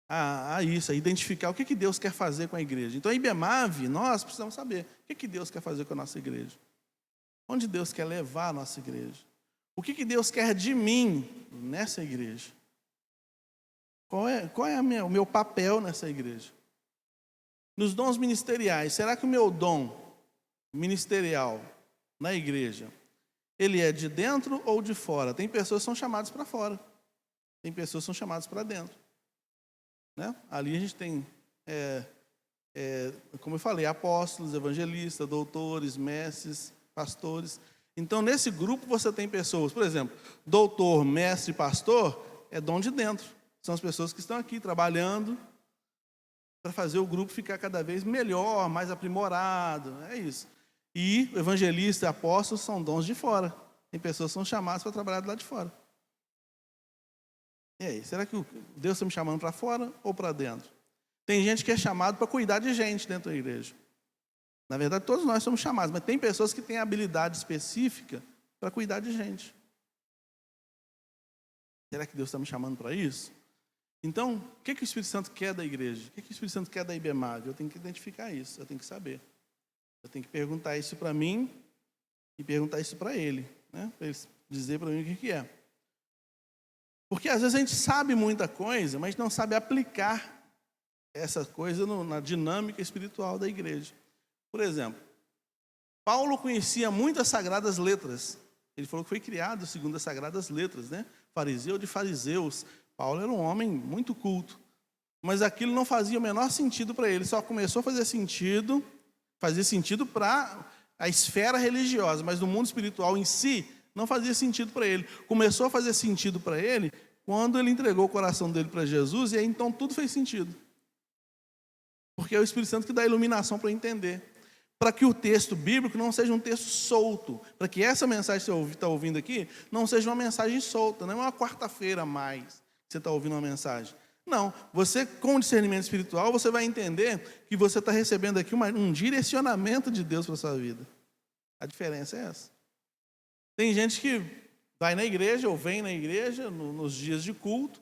a isso, a identificar o que Deus quer fazer com a igreja. Então, a IBEMAV, nós precisamos saber o que Deus quer fazer com a nossa igreja. Onde Deus quer levar a nossa igreja. O que Deus quer de mim nessa igreja. Qual é o meu papel nessa igreja? Nos dons ministeriais, será que o meu dom ministerial na igreja, ele é de dentro ou de fora? Tem pessoas que são chamadas para fora. Tem pessoas que são chamadas para dentro. Né? Ali a gente tem, como eu falei, apóstolos, evangelistas, doutores, mestres, pastores. Então, nesse grupo você tem pessoas, por exemplo, doutor, mestre, pastor, é dom de dentro. São as pessoas que estão aqui trabalhando para fazer o grupo ficar cada vez melhor, mais aprimorado. É isso. E evangelista e apóstolo são dons de fora. Tem pessoas que são chamadas para trabalhar do lado de fora. E aí, será que Deus está me chamando para fora ou para dentro? Tem gente que é chamado para cuidar de gente dentro da igreja. Na verdade, todos nós somos chamados, mas tem pessoas que têm habilidade específica para cuidar de gente. Será que Deus está me chamando para isso? Então, o que o Espírito Santo quer da igreja? O que o Espírito Santo quer da IBEMAV? Eu tenho que identificar isso, eu tenho que saber. Eu tenho que perguntar isso para mim e perguntar isso para ele, né? Para ele dizer para mim o que é. Porque às vezes a gente sabe muita coisa, mas não sabe aplicar essa coisa na dinâmica espiritual da igreja. Por exemplo, Paulo conhecia muitas sagradas letras. Ele falou que foi criado segundo as sagradas letras, né? Fariseu de fariseus. Paulo era um homem muito culto. Mas aquilo não fazia o menor sentido para ele. Só começou a fazer sentido para a esfera religiosa, mas no mundo espiritual em si, não fazia sentido para ele. Começou a fazer sentido para ele quando ele entregou o coração dele para Jesus, e aí então tudo fez sentido. Porque é o Espírito Santo que dá a iluminação para entender. Para que o texto bíblico não seja um texto solto. Para que essa mensagem que você está ouvindo aqui não seja uma mensagem solta. Não é uma quarta-feira a mais que você está ouvindo uma mensagem. Não, você com discernimento espiritual, você vai entender que você está recebendo aqui um direcionamento de Deus para a sua vida. A diferença é essa. Tem gente que vai na igreja ou vem na igreja nos dias de culto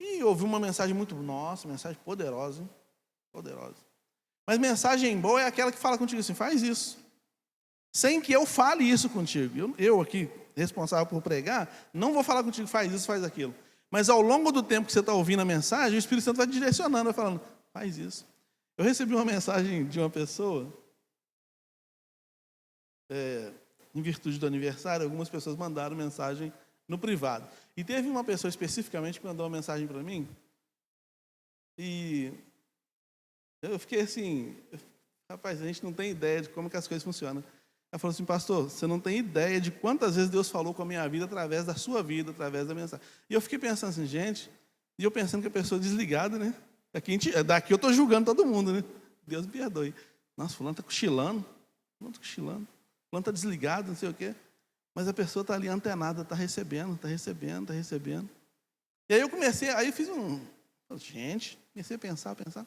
e ouve uma mensagem muito, nossa, mensagem poderosa, hein? Poderosa. Mas mensagem boa é aquela que fala contigo assim, faz isso. Sem que eu fale isso contigo. Eu aqui, responsável por pregar, não vou falar contigo, faz isso, faz aquilo. Mas ao longo do tempo que você está ouvindo a mensagem, o Espírito Santo vai te direcionando, vai falando, faz isso. Eu recebi uma mensagem de uma pessoa, em virtude do aniversário, algumas pessoas mandaram mensagem no privado. E teve uma pessoa especificamente que mandou uma mensagem para mim, e eu fiquei assim, rapaz, a gente não tem ideia de como que as coisas funcionam. Ela falou assim, pastor, você não tem ideia de quantas vezes Deus falou com a minha vida através da sua vida, através da mensagem. E eu fiquei pensando assim, gente, e eu pensando que a pessoa desligada, né? Daqui eu estou julgando todo mundo, né? Deus me perdoe. Nossa, fulano está cochilando, fulano está desligado, não sei o quê. Mas a pessoa está ali antenada, está recebendo. E aí eu fiz comecei a pensar.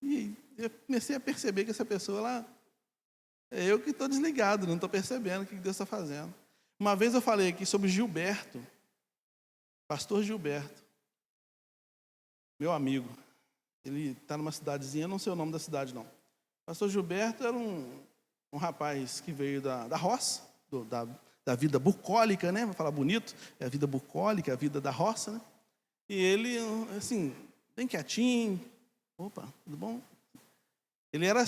E eu comecei a perceber que essa pessoa, é eu que estou desligado, não estou percebendo o que Deus está fazendo. Uma vez eu falei aqui sobre Gilberto, pastor Gilberto, meu amigo. Ele está numa cidadezinha, eu não sei o nome da cidade não. Pastor Gilberto era um rapaz que veio da roça, da vida bucólica, né? Vou falar bonito, é a vida bucólica, a vida da roça, né? E ele, assim, bem quietinho. Opa, tudo bom? Ele era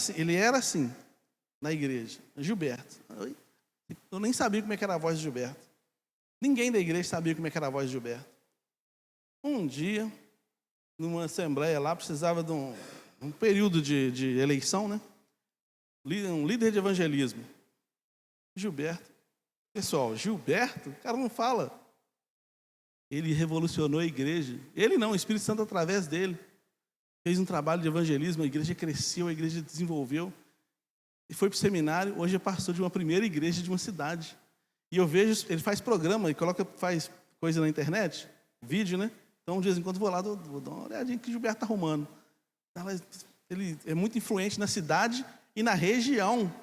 assim na igreja. Gilberto. Eu nem sabia como é que era a voz de Gilberto. Ninguém da igreja sabia como é que era a voz de Gilberto. Um dia, numa assembleia lá, precisava de um período de eleição, né? Um líder de evangelismo. Gilberto. Pessoal, Gilberto, o cara não fala. Ele revolucionou a igreja. Ele não, o Espírito Santo através dele. Fez um trabalho de evangelismo, a igreja cresceu, a igreja desenvolveu. E foi para o seminário, hoje é pastor de uma primeira igreja de uma cidade. E eu vejo, ele faz programa, faz coisa na internet, vídeo, né? Então, de vez em quando vou lá, vou dar uma olhadinha que o Gilberto está arrumando. Ele é muito influente na cidade e na região.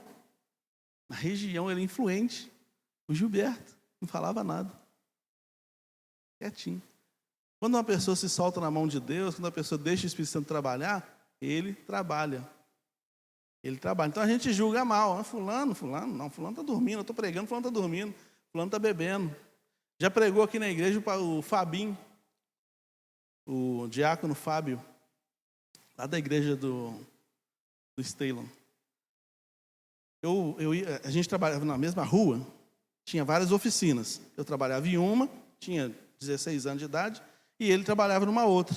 Na região ele é influente. O Gilberto não falava nada. Quietinho. Quando uma pessoa se solta na mão de Deus, quando uma pessoa deixa o Espírito Santo trabalhar, ele trabalha. Ele trabalha. Então a gente julga mal. Fulano está dormindo, eu estou pregando, fulano está dormindo, fulano está bebendo. Já pregou aqui na igreja o Fabinho, o diácono Fábio, lá da igreja do Stalon. A gente trabalhava na mesma rua, tinha várias oficinas. Eu trabalhava em uma, tinha 16 anos de idade, e ele trabalhava numa outra.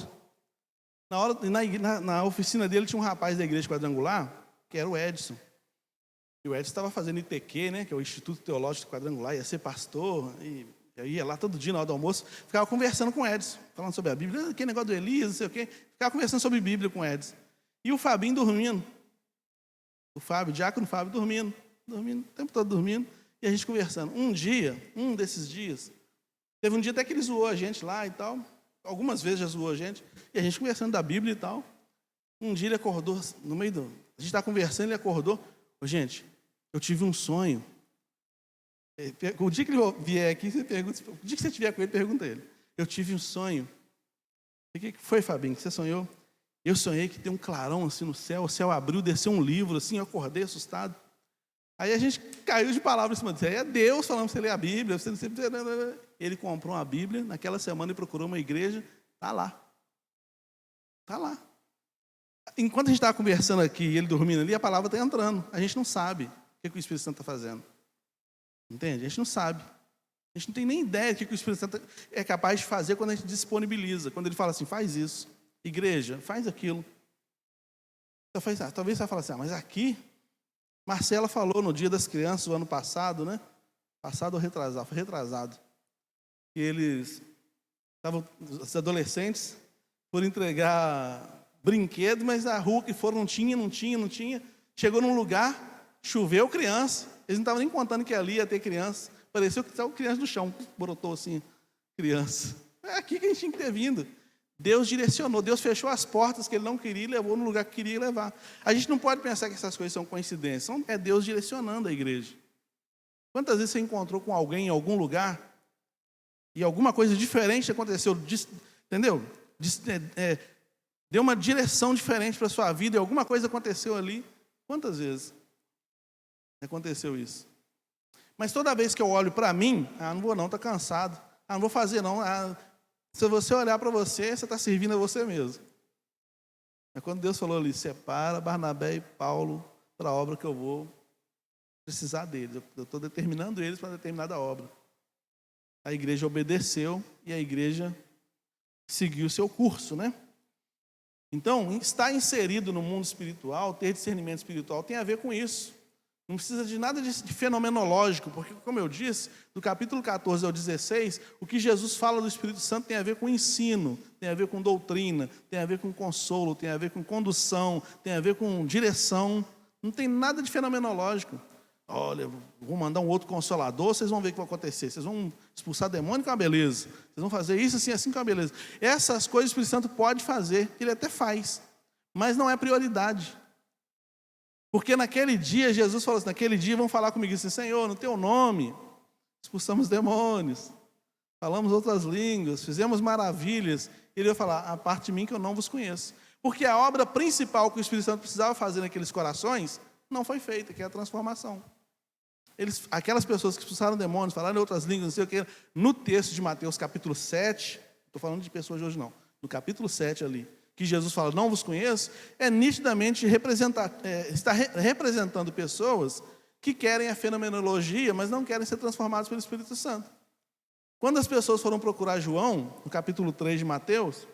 Na oficina dele tinha um rapaz da igreja quadrangular, que era o Edson. E o Edson estava fazendo ITQ, né, que é o Instituto Teológico Quadrangular, ia ser pastor, e eu ia lá todo dia na hora do almoço, ficava conversando com o Edson, falando sobre a Bíblia, que negócio do Elias, não sei o quê, ficava conversando sobre Bíblia com o Edson. E o Fabinho dormindo. O diácono Fábio dormindo, o tempo todo dormindo, e a gente conversando. Um desses dias, teve um dia até que ele zoou a gente lá e tal, algumas vezes já zoou a gente, e a gente conversando da Bíblia e tal. Um dia ele acordou, no meio a gente está conversando, ele acordou, gente, eu tive um sonho. O dia que ele vier aqui, você pergunta, o dia que você estiver com ele, pergunta a ele. Eu tive um sonho. O que foi, Fabinho, que você sonhou? Eu sonhei que tem um clarão assim no céu, o céu abriu, desceu um livro assim, eu acordei assustado. Aí a gente caiu de palavras em cima disso. Aí é Deus falando para você ler a Bíblia. ele comprou uma Bíblia, naquela semana ele procurou uma igreja, está lá. Está lá. Enquanto a gente estava conversando aqui e ele dormindo ali, a palavra está entrando. A gente não sabe o que o Espírito Santo está fazendo. Entende? A gente não sabe. A gente não tem nem ideia do que o Espírito Santo é capaz de fazer quando a gente disponibiliza. Quando ele fala assim, faz isso. Igreja, faz aquilo. Talvez você vai falar assim, mas aqui, Marcela falou no Dia das Crianças, o ano passado, né? Passado ou retrasado? Foi retrasado. E eles estavam, os adolescentes, foram entregar brinquedo, mas a rua que foram não tinha. Chegou num lugar, choveu criança. Eles não estavam nem contando que ali ia ter criança. Pareceu que estava criança do chão, brotou assim, criança. É aqui que a gente tinha que ter vindo. Deus direcionou, Deus fechou as portas que ele não queria e levou no lugar que queria levar. A gente não pode pensar que essas coisas são coincidências, é Deus direcionando a igreja. Quantas vezes você encontrou com alguém em algum lugar e alguma coisa diferente aconteceu, entendeu? Deu uma direção diferente para a sua vida e alguma coisa aconteceu ali. Quantas vezes aconteceu isso? Mas toda vez que eu olho para mim, não vou não, está cansado. Não vou fazer não. Se você olhar para você, você está servindo a você mesmo. É quando Deus falou ali, separa Barnabé e Paulo para a obra que eu vou precisar deles. Eu estou determinando eles para determinada obra. A igreja obedeceu e a igreja seguiu o seu curso, né? Então, estar inserido no mundo espiritual, ter discernimento espiritual, tem a ver com isso. Não precisa de nada de fenomenológico, porque, como eu disse, do capítulo 14 ao 16, o que Jesus fala do Espírito Santo tem a ver com ensino, tem a ver com doutrina, tem a ver com consolo, tem a ver com condução, tem a ver com direção. Não tem nada de fenomenológico. Olha, vou mandar um outro consolador, vocês vão ver o que vai acontecer. Vocês vão expulsar demônio com a beleza. Vocês vão fazer isso assim com a beleza. Essas coisas o Espírito Santo pode fazer, ele até faz, mas não é prioridade. Porque naquele dia, Jesus falou assim, naquele dia vão falar comigo assim, Senhor, no teu nome, expulsamos demônios, falamos outras línguas, fizemos maravilhas. Ele vai falar, a parte de mim que eu não vos conheço. Porque a obra principal que o Espírito Santo precisava fazer naqueles corações, não foi feita, que é a transformação. Aquelas pessoas que expulsaram demônios, falaram em outras línguas, não sei o que, no texto de Mateus capítulo 7, estou falando de pessoas de hoje não, no capítulo 7 ali, que Jesus fala, não vos conheço, é nitidamente está representando pessoas que querem a fenomenologia, mas não querem ser transformadas pelo Espírito Santo. Quando as pessoas foram procurar João, no capítulo 3 de Mateus,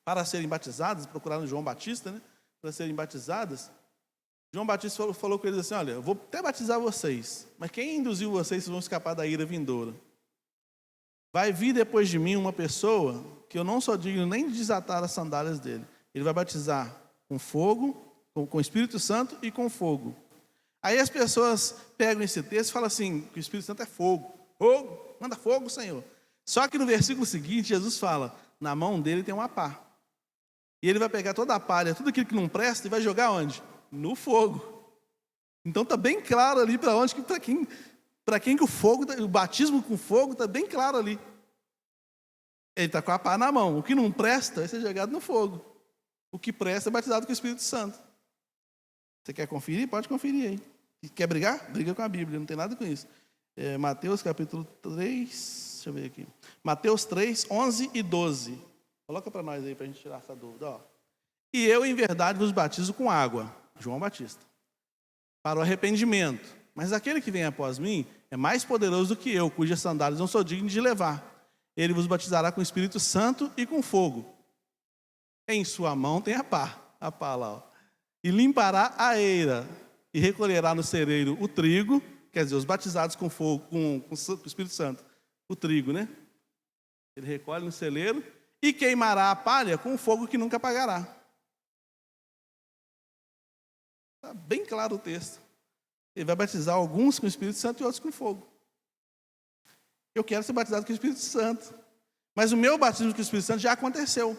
para serem batizadas, procuraram João Batista, né, para serem batizadas, João Batista falou com eles assim, olha, eu vou até batizar vocês, mas quem induziu vocês vão escapar da ira vindoura? Vai vir depois de mim uma pessoa que eu não sou digno nem de desatar as sandálias dele. Ele vai batizar com fogo, com o Espírito Santo e com fogo. Aí as pessoas pegam esse texto e falam assim, que o Espírito Santo é fogo. Fogo, manda fogo, Senhor. Só que no versículo seguinte, Jesus fala, na mão dele tem uma pá. E ele vai pegar toda a palha, tudo aquilo que não presta e vai jogar onde? No fogo. Então está bem claro ali para onde, para quem que o fogo, o batismo com fogo está bem claro ali. Ele está com a pá na mão. O que não presta vai ser jogado no fogo. O que presta é batizado com o Espírito Santo. Você quer conferir? Pode conferir aí. Quer brigar? Briga com a Bíblia, não tem nada com isso. Mateus capítulo 3, deixa eu ver aqui. Mateus 3, 11 e 12. Coloca para nós aí para a gente tirar essa dúvida. Ó. E eu, em verdade, vos batizo com água, João Batista, para o arrependimento. Mas aquele que vem após mim é mais poderoso do que eu, cujas sandálias não sou digno de levar. Ele vos batizará com o Espírito Santo e com fogo. Em sua mão tem a pá lá, ó. E limpará a eira, e recolherá no cereiro o trigo, quer dizer, os batizados com fogo, com o Espírito Santo, o trigo, né? Ele recolhe no celeiro, e queimará a palha com o fogo que nunca apagará. Está bem claro o texto. Ele vai batizar alguns com o Espírito Santo e outros com fogo. Eu quero ser batizado com o Espírito Santo. Mas o meu batismo com o Espírito Santo já aconteceu.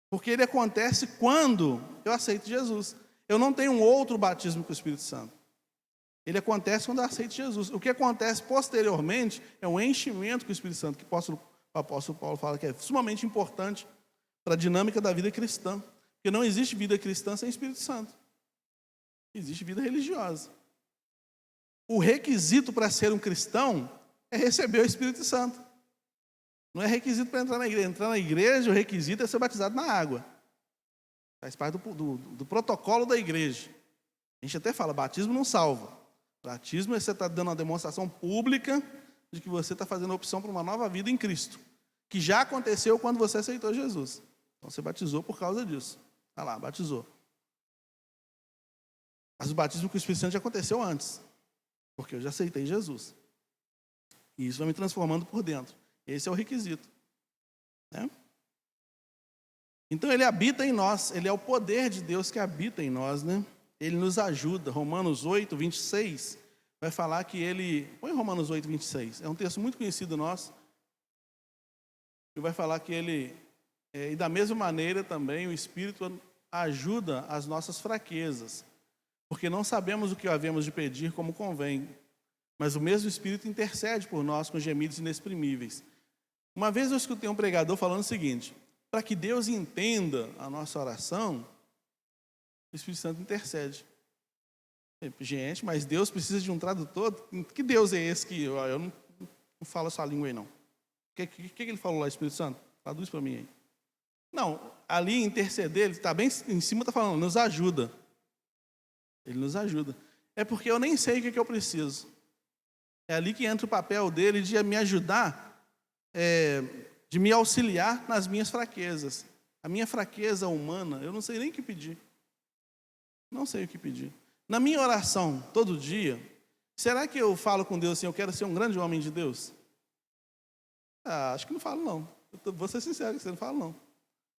Porque ele acontece quando eu aceito Jesus. Eu não tenho um outro batismo com o Espírito Santo. Ele acontece quando eu aceito Jesus. O que acontece posteriormente é um enchimento com o Espírito Santo, que o apóstolo Paulo fala que é sumamente importante para a dinâmica da vida cristã. Porque não existe vida cristã sem Espírito Santo. Existe vida religiosa. O requisito para ser um cristão é receber o Espírito Santo. Não é requisito para entrar na igreja. Entrar na igreja, o requisito é ser batizado na água. Faz parte do protocolo da igreja. A gente até fala, batismo não salva. Batismo é você estar dando uma demonstração pública de que você está fazendo a opção para uma nova vida em Cristo, que já aconteceu quando você aceitou Jesus. Então você batizou por causa disso. Está lá, batizou. Mas o batismo com o Espírito Santo já aconteceu antes, porque eu já aceitei Jesus. E isso vai me transformando por dentro. Esse é o requisito. Né? Então ele habita em nós, ele é o poder de Deus que habita em nós, né? Ele nos ajuda. Romanos 8, 26, vai falar que ele... Põe Romanos 8, 26. É um texto muito conhecido nosso. E vai falar que ele... e da mesma maneira também o Espírito ajuda as nossas fraquezas. Porque não sabemos o que havemos de pedir como convém. Mas o mesmo Espírito intercede por nós com gemidos inexprimíveis. Uma vez eu escutei um pregador falando o seguinte: para que Deus entenda a nossa oração, o Espírito Santo intercede. Gente, mas Deus precisa de um tradutor? Que Deus é esse que eu não falo essa língua aí, não? O que ele falou lá, Espírito Santo? Traduz para mim aí. Não, ali interceder, ele está bem em cima, está falando, nos ajuda. Ele nos ajuda. É porque eu nem sei o que eu preciso. É ali que entra o papel dele de me ajudar, de me auxiliar nas minhas fraquezas. A minha fraqueza humana, eu não sei nem o que pedir. Não sei o que pedir. Na minha oração, todo dia, será que eu falo com Deus assim, eu quero ser um grande homem de Deus? Acho que não falo, não. Vou ser sincero, você não fala, não.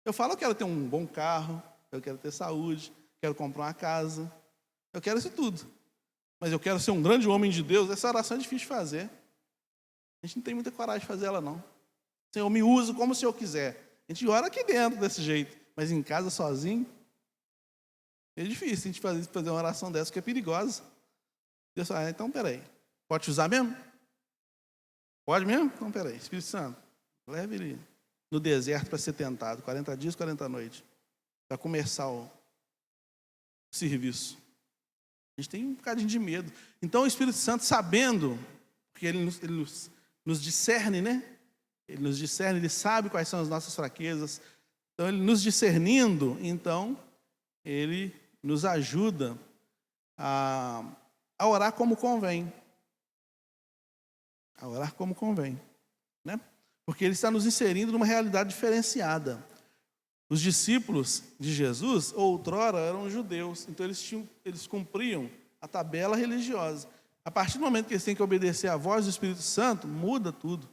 Eu falo, eu quero ter um bom carro, eu quero ter saúde, quero comprar uma casa, eu quero isso tudo. Mas eu quero ser um grande homem de Deus, essa oração é difícil de fazer. A gente não tem muita coragem de fazer ela, não. Senhor, me usa como o Senhor quiser. A gente ora aqui dentro desse jeito, mas em casa sozinho, é difícil a gente fazer uma oração dessa, porque é perigosa. Deus fala, então peraí, pode te usar mesmo? Pode mesmo? Então peraí, Espírito Santo, leve ele no deserto para ser tentado, 40 dias, 40 noites, para começar o serviço. A gente tem um bocadinho de medo. Então o Espírito Santo, sabendo, porque ele nos discerne, né? Ele nos discerne, ele sabe quais são as nossas fraquezas. Então ele nos discernindo, então ele nos ajuda a orar como convém. A orar como convém. Né? Porque ele está nos inserindo numa realidade diferenciada. Os discípulos de Jesus, outrora, eram judeus. Então eles cumpriam a tabela religiosa. A partir do momento que eles têm que obedecer à voz do Espírito Santo, muda tudo.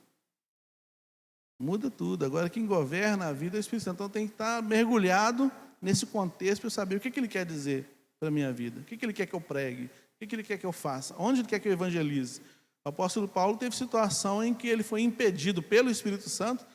Muda tudo. Agora quem governa a vida é o Espírito Santo. Então tem que estar mergulhado nesse contexto para eu saber o que ele quer dizer para a minha vida. O que ele quer que eu pregue. O que ele quer que eu faça. Onde ele quer que eu evangelize. O apóstolo Paulo teve situação em que ele foi impedido pelo Espírito Santo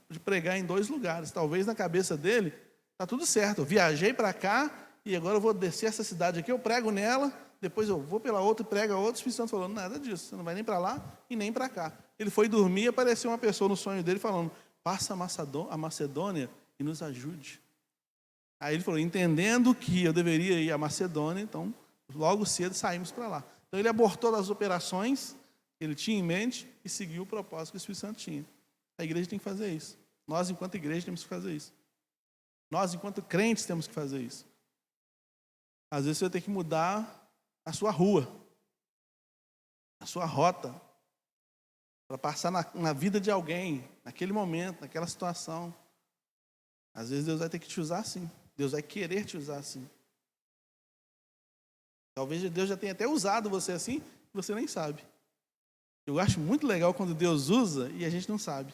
de pregar em 2 lugares. Talvez na cabeça dele, está tudo certo. Eu viajei para cá e agora eu vou descer essa cidade aqui, eu prego nela, depois eu vou pela outra e prego a outra. O Espírito Santo falou, nada disso, você não vai nem para lá e nem para cá. Ele foi dormir e apareceu uma pessoa no sonho dele falando, passa a Macedônia e nos ajude. Aí ele falou, entendendo que eu deveria ir à Macedônia, então logo cedo saímos para lá. Então ele abortou as operações que ele tinha em mente e seguiu o propósito que o Espírito Santo tinha. A igreja tem que fazer isso. Nós, enquanto igreja, temos que fazer isso. Nós, enquanto crentes, temos que fazer isso. Às vezes você vai ter que mudar a sua rua, a sua rota, para passar na vida de alguém, naquele momento, naquela situação. Às vezes Deus vai ter que te usar assim. Deus vai querer te usar assim. Talvez Deus já tenha até usado você assim, e você nem sabe. Eu acho muito legal quando Deus usa e a gente não sabe.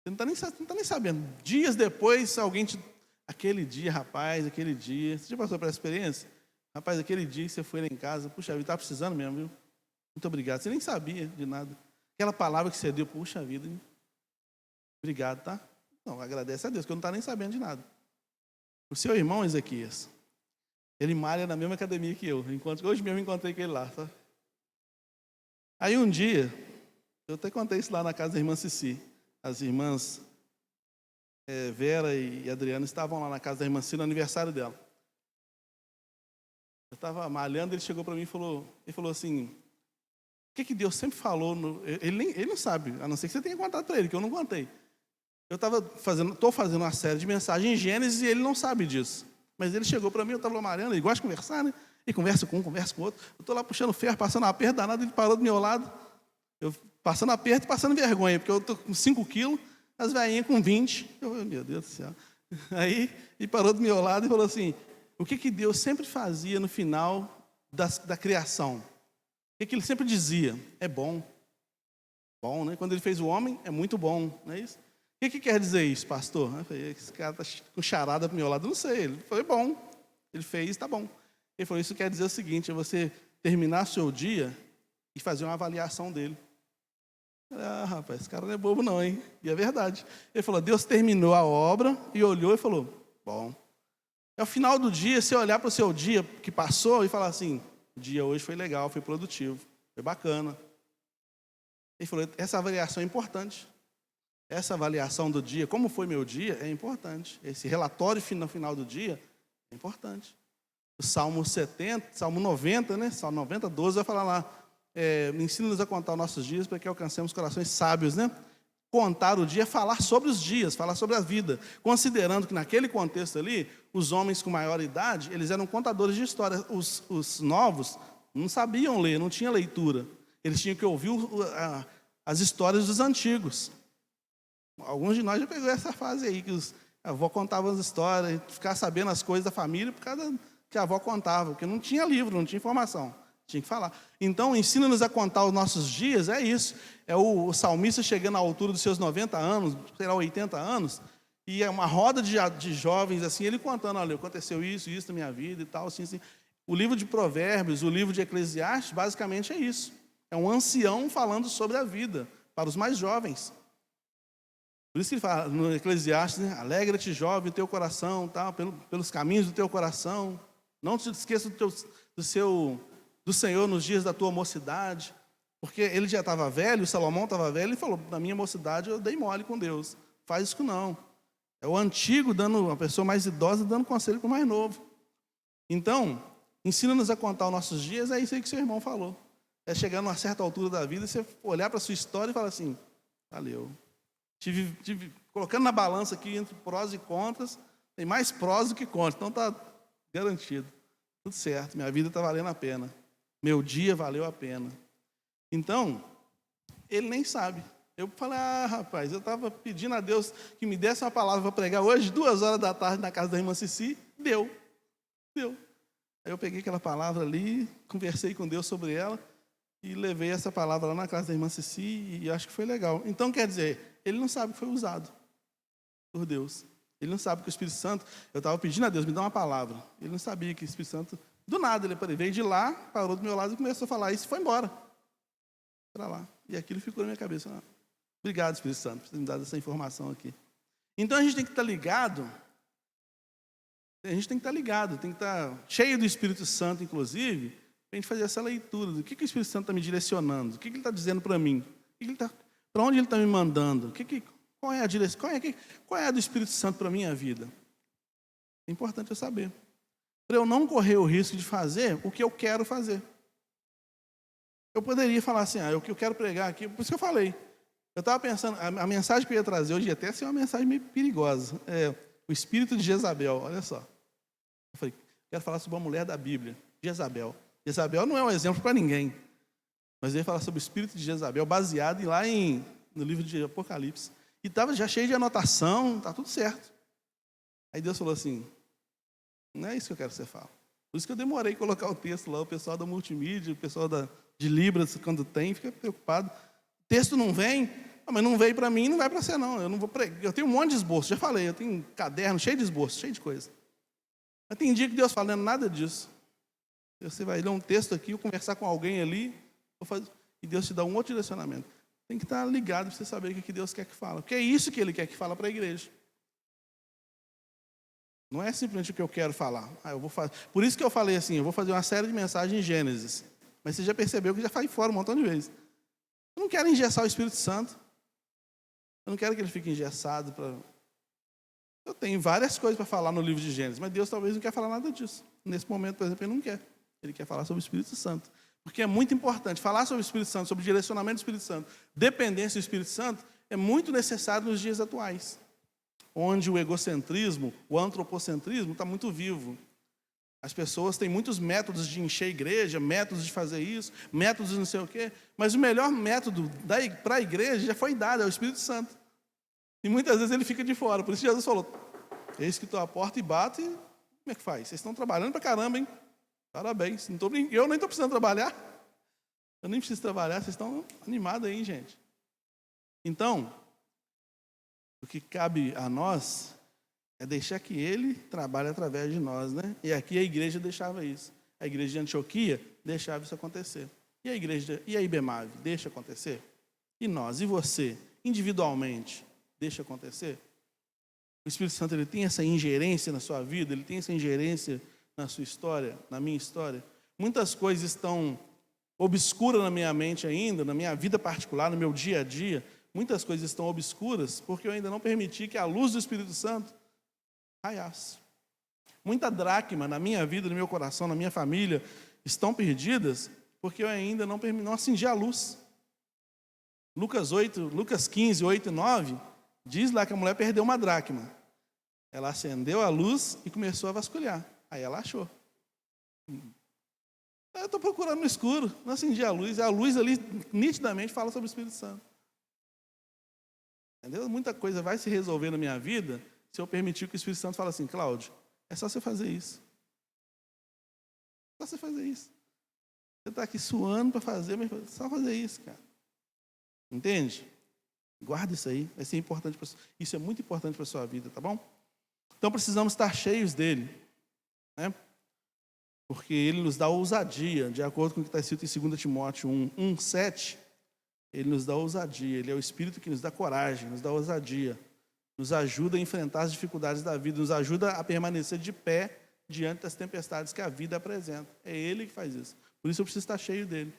Você não está nem sabendo. Dias depois, alguém te... Aquele dia, rapaz, aquele dia... Você já passou por essa experiência? Rapaz, aquele dia que você foi lá em casa, puxa vida, está precisando mesmo, viu? Muito obrigado. Você nem sabia de nada. Aquela palavra que você deu, puxa vida, hein? Obrigado, tá? Não, agradece a Deus, que eu não estava nem sabendo de nada. O seu irmão, Ezequias, ele malha na mesma academia que eu. Hoje mesmo encontrei com ele lá, tá? Aí um dia, eu até contei isso lá na casa da irmã Cici. As irmãs Vera e Adriana estavam lá na casa da irmã Cici no aniversário dela. Eu estava malhando, ele chegou para mim e falou assim, que Deus sempre falou? Ele não sabe, a não ser que você tenha contado para ele, que eu não contei. Eu estou fazendo uma série de mensagens em Gênesis e ele não sabe disso. Mas ele chegou para mim, eu estava lá Mariana, ele gosta de conversar, né? E conversa com um, conversa com outro. Eu estou lá puxando ferro, passando aperto danado, ele parou do meu lado. Eu passando aperto e passando vergonha, porque eu estou com 5 quilos, as velhinhas com 20. Meu Deus do céu. Aí, ele parou do meu lado e falou assim, o que Deus sempre fazia no final da criação? O que ele sempre dizia? É bom. Bom, né? Quando ele fez o homem, é muito bom, não é isso? O que quer dizer isso, pastor? Eu falei, esse cara está com charada para o meu lado. Eu não sei. Ele falou, bom. Ele fez, está bom. Ele falou, isso quer dizer o seguinte, é você terminar seu dia e fazer uma avaliação dele. Rapaz, esse cara não é bobo não, hein? E é verdade. Ele falou, Deus terminou a obra e olhou e falou, bom. Ao final do dia, você olhar para o seu dia que passou e falar assim, o dia hoje foi legal, foi produtivo, foi bacana. Ele falou, essa avaliação é importante. Essa avaliação do dia, como foi meu dia, é importante. Esse relatório no final do dia é importante. O Salmo 70, Salmo 90, né? Salmo 90, 12, vai falar lá, ensina-nos a contar os nossos dias para que alcancemos corações sábios, né? Contar o dia é falar sobre os dias, falar sobre a vida, considerando que naquele contexto ali, os homens com maior idade, eles eram contadores de história. Os novos não sabiam ler, não tinha leitura. Eles tinham que ouvir as histórias dos antigos. Alguns de nós já pegou essa fase aí, que a avó contava as histórias, ficar sabendo as coisas da família por causa que a avó contava, porque não tinha livro, não tinha informação, tinha que falar. Então, ensina-nos a contar os nossos dias, é isso. É o salmista chegando à altura dos seus 90 anos, sei lá, 80 anos, e é uma roda de jovens, assim, ele contando, olha, aconteceu isso na minha vida e tal, assim, assim. O livro de Provérbios, o livro de Eclesiastes, basicamente é isso. É um ancião falando sobre a vida, para os mais jovens. Por isso que ele fala no Eclesiastes, né? Alegra-te, jovem, o teu coração, tal, pelos caminhos do teu coração. Não te esqueça do Senhor nos dias da tua mocidade. Porque ele já estava velho, Salomão estava velho, e falou, na minha mocidade eu dei mole com Deus. Faz isso não. É o antigo dando, a pessoa mais idosa dando conselho para o mais novo. Então, ensina-nos a contar os nossos dias, é isso aí que seu irmão falou. É chegar numa certa altura da vida, você olhar para a sua história e falar assim, valeu. Tive colocando na balança aqui entre prós e contras, tem mais prós do que contras, então está garantido. Tudo certo, minha vida está valendo a pena. Meu dia valeu a pena. Então, ele nem sabe. Eu falei, rapaz, eu estava pedindo a Deus que me desse uma palavra para pregar hoje, 2h da tarde, na casa da irmã Cici, deu. Aí eu peguei aquela palavra ali, conversei com Deus sobre ela, e levei essa palavra lá na casa da irmã Cici, e acho que foi legal. Então, quer dizer, ele não sabe que foi usado por Deus. Ele não sabe que o Espírito Santo, eu estava pedindo a Deus, me dá uma palavra. Ele não sabia que o Espírito Santo, do nada, ele veio de lá, parou do meu lado e começou a falar isso e foi embora. Para lá. E aquilo ficou na minha cabeça. Obrigado, Espírito Santo, por ter me dado essa informação aqui. Então, a gente tem que estar ligado. A gente tem que estar ligado, tem que estar cheio do Espírito Santo, inclusive, para a gente fazer essa leitura. Do que o Espírito Santo está me direcionando? O que ele está dizendo para mim? Para onde ele está me mandando? Qual é a direção? Qual é a do Espírito Santo para a minha vida? É importante eu saber. Para eu não correr o risco de fazer o que eu quero fazer. Eu poderia falar assim, o que eu quero pregar aqui, por isso que eu falei. Eu estava pensando, a mensagem que eu ia trazer hoje ia até ser uma mensagem meio perigosa. O espírito de Jezabel, olha só. Eu falei, quero falar sobre uma mulher da Bíblia, Jezabel. Jezabel não é um exemplo para ninguém. Mas eu ia falar sobre o espírito de Jezabel, baseado no livro de Apocalipse. E estava já cheio de anotação, está tudo certo. Aí Deus falou assim, não é isso que eu quero que você fale. Por isso que eu demorei a colocar o texto lá, o pessoal da multimídia, o pessoal de Libras, quando tem, fica preocupado. O texto não vem, mas não veio para mim, não vai para você não. Eu não vou pregar. Eu tenho um monte de esboço, já falei, eu tenho um caderno cheio de esboço, cheio de coisa. Mas tem dia que Deus fala, não é nada disso. Você vai ler um texto aqui, ou conversar com alguém ali, e Deus te dá um outro direcionamento. Tem que estar ligado para você saber o que Deus quer que fala. Porque é isso que Ele quer que fala para a igreja. Não é simplesmente o que eu quero falar. Eu vou fazer. Por isso que eu falei assim, eu vou fazer uma série de mensagens em Gênesis. Mas você já percebeu que eu já falei fora um montão de vezes. Eu não quero engessar o Espírito Santo. Eu não quero que ele fique engessado. Eu tenho várias coisas para falar no livro de Gênesis, mas Deus talvez não quer falar nada disso. Nesse momento, por exemplo, Ele não quer. Ele quer falar sobre o Espírito Santo. Porque é muito importante. Falar sobre o Espírito Santo, sobre o direcionamento do Espírito Santo, dependência do Espírito Santo, é muito necessário nos dias atuais, onde o egocentrismo, o antropocentrismo está muito vivo. As pessoas têm muitos métodos de encher a igreja, métodos de fazer isso, métodos de não sei o quê, mas o melhor método para a igreja já foi dado, é o Espírito Santo. E muitas vezes ele fica de fora. Por isso Jesus falou, eis que estou à porta e bato, e como é que faz? Vocês estão trabalhando para caramba, hein? Parabéns. Eu nem estou precisando trabalhar. Eu nem preciso trabalhar, vocês estão animados aí, gente. Então, o que cabe a nós é deixar que Ele trabalhe através de nós, né? E aqui a igreja deixava isso. A igreja de Antioquia deixava isso acontecer. E a IBEMAVE deixa acontecer? E nós, e você, individualmente, deixa acontecer? O Espírito Santo, ele tem essa ingerência na sua vida, ele tem essa ingerência na sua história, na minha história. Muitas coisas estão obscuras na minha mente ainda, na minha vida particular, no meu dia a dia. Muitas coisas estão obscuras porque eu ainda não permiti que a luz do Espírito Santo raiasse. Muita dracma na minha vida, no meu coração, na minha família, estão perdidas porque eu ainda não acendi a luz. Lucas 15, 8 e 9, diz lá que a mulher perdeu uma dracma. Ela acendeu a luz e começou a vasculhar. Aí ela achou. Eu estou procurando no escuro, não acendi a luz ali nitidamente fala sobre o Espírito Santo. Entendeu? Muita coisa vai se resolver na minha vida se eu permitir que o Espírito Santo fale assim, Cláudio, é só você fazer isso. É só você fazer isso. Você está aqui suando para fazer, mas é só fazer isso, cara. Entende? Guarda isso aí, vai ser importante. Isso é muito importante para a sua vida, tá bom? Então precisamos estar cheios dele, né? Porque ele nos dá ousadia, de acordo com o que está escrito em 2 Timóteo 1:7, ele nos dá ousadia, ele é o Espírito que nos dá coragem, nos dá ousadia, nos ajuda a enfrentar as dificuldades da vida, nos ajuda a permanecer de pé diante das tempestades que a vida apresenta. É ele que faz isso. Por isso eu preciso estar cheio dele,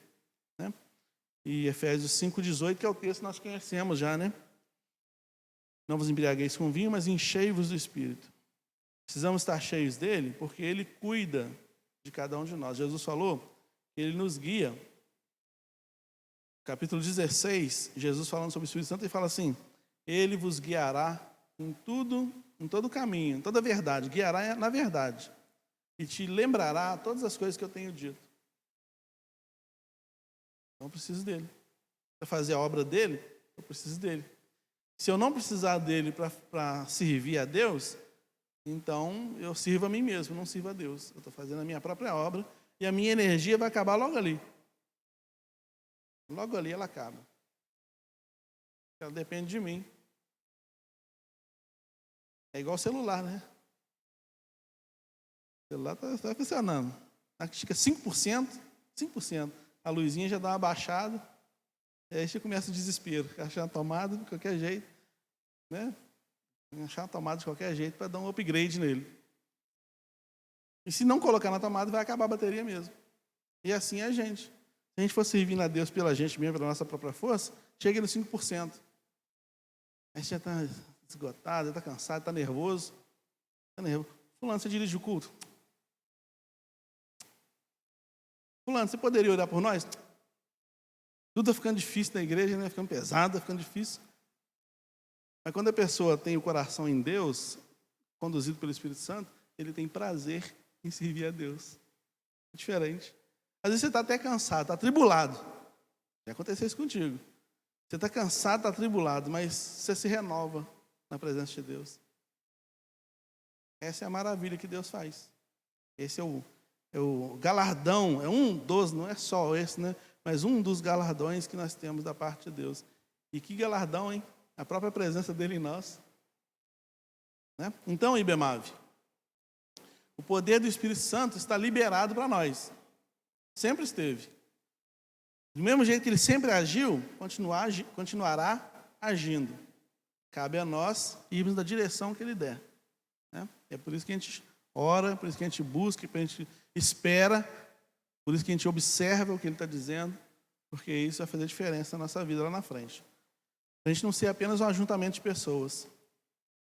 né? E Efésios 5:18, que é o texto que nós conhecemos já, né? Não vos embriagueis com vinho, mas enchei-vos do Espírito. Precisamos estar cheios dele, porque ele cuida de cada um de nós. Jesus falou que ele nos guia. Capítulo 16, Jesus falando sobre o Espírito Santo, ele fala assim, ele vos guiará em tudo, em todo caminho, em toda verdade, guiará na verdade, e te lembrará todas as coisas que eu tenho dito. Então eu preciso dele. Para fazer a obra dele, eu preciso dele. Se eu não precisar dele para servir a Deus, então eu sirvo a mim mesmo, não sirvo a Deus. Eu estou fazendo a minha própria obra e a minha energia vai acabar logo ali. Logo ali ela acaba. Ela depende de mim. É igual o celular, né? O celular está funcionando. Fica 5%, a luzinha já dá uma baixada, e aí você começa o desespero, achar a tomada de qualquer jeito, né? Achar a tomada de qualquer jeito para dar um upgrade nele. E se não colocar na tomada, vai acabar a bateria mesmo. E assim é a gente. Se a gente for servindo a Deus pela gente mesmo, pela nossa própria força, chega nos 5%. Aí você já está esgotado, já está cansado, está nervoso. Fulano, você dirige o culto? Fulano, você poderia orar por nós? Tudo está ficando difícil na igreja, né? Ficando pesado, está ficando difícil. Mas quando a pessoa tem o coração em Deus, conduzido pelo Espírito Santo, ele tem prazer em servir a Deus. É diferente. Às vezes você está até cansado, está atribulado. Já aconteceu isso contigo. Você está cansado, está atribulado, mas você se renova na presença de Deus. Essa é a maravilha que Deus faz. Esse é o galardão, é um dos, não é só esse, né? Mas um dos galardões que nós temos da parte de Deus. E que galardão, hein? A própria presença dele em nós. Né? Então, IBEMAVE, o poder do Espírito Santo está liberado para nós. Sempre esteve. Do mesmo jeito que ele sempre agiu, continuará agindo. Cabe a nós irmos na direção que ele der. Né? É por isso que a gente ora, por isso que a gente busca, por isso que a gente espera, por isso que a gente observa o que ele está dizendo, porque isso vai fazer diferença na nossa vida lá na frente. Para a gente não ser apenas um ajuntamento de pessoas.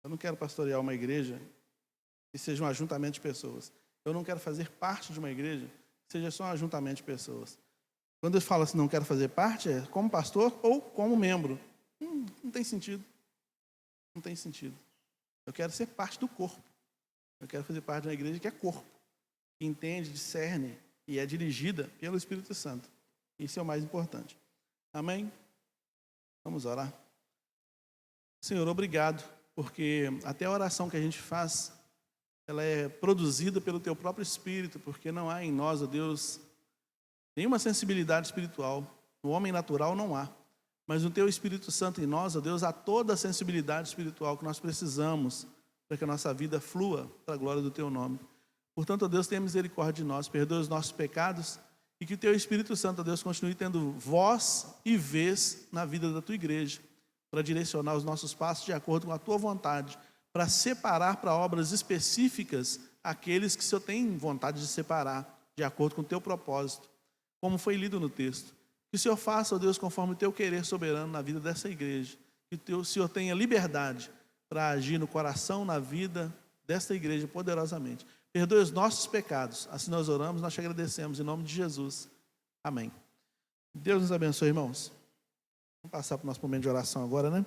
Eu não quero pastorear uma igreja que seja um ajuntamento de pessoas. Eu não quero fazer parte de uma igreja que seja só um ajuntamento de pessoas. Quando eu falo assim, não quero fazer parte, é como pastor ou como membro. Não tem sentido. Não tem sentido. Eu quero ser parte do corpo. Eu quero fazer parte de uma igreja que é corpo, que entende, discerne e é dirigida pelo Espírito Santo. Isso é o mais importante. Amém? Vamos orar. Senhor, obrigado, porque até a oração que a gente faz, ela é produzida pelo Teu próprio Espírito, porque não há em nós, ó Deus, nenhuma sensibilidade espiritual. No homem natural não há. Mas no Teu Espírito Santo em nós, ó Deus, há toda a sensibilidade espiritual que nós precisamos para que a nossa vida flua para a glória do Teu nome. Portanto, ó Deus, tenha misericórdia de nós, perdoe os nossos pecados e que o Teu Espírito Santo, ó Deus, continue tendo voz e vez na vida da Tua igreja, para direcionar os nossos passos de acordo com a Tua vontade, para separar para obras específicas aqueles que o Senhor tem vontade de separar, de acordo com o Teu propósito, como foi lido no texto. Que o Senhor faça, ó Deus, conforme o Teu querer soberano na vida dessa igreja. Que o Senhor tenha liberdade para agir no coração, na vida desta igreja poderosamente. Perdoe os nossos pecados. Assim nós oramos, nós te agradecemos em nome de Jesus. Amém. Deus nos abençoe, irmãos. Vamos passar para o nosso momento de oração agora, né?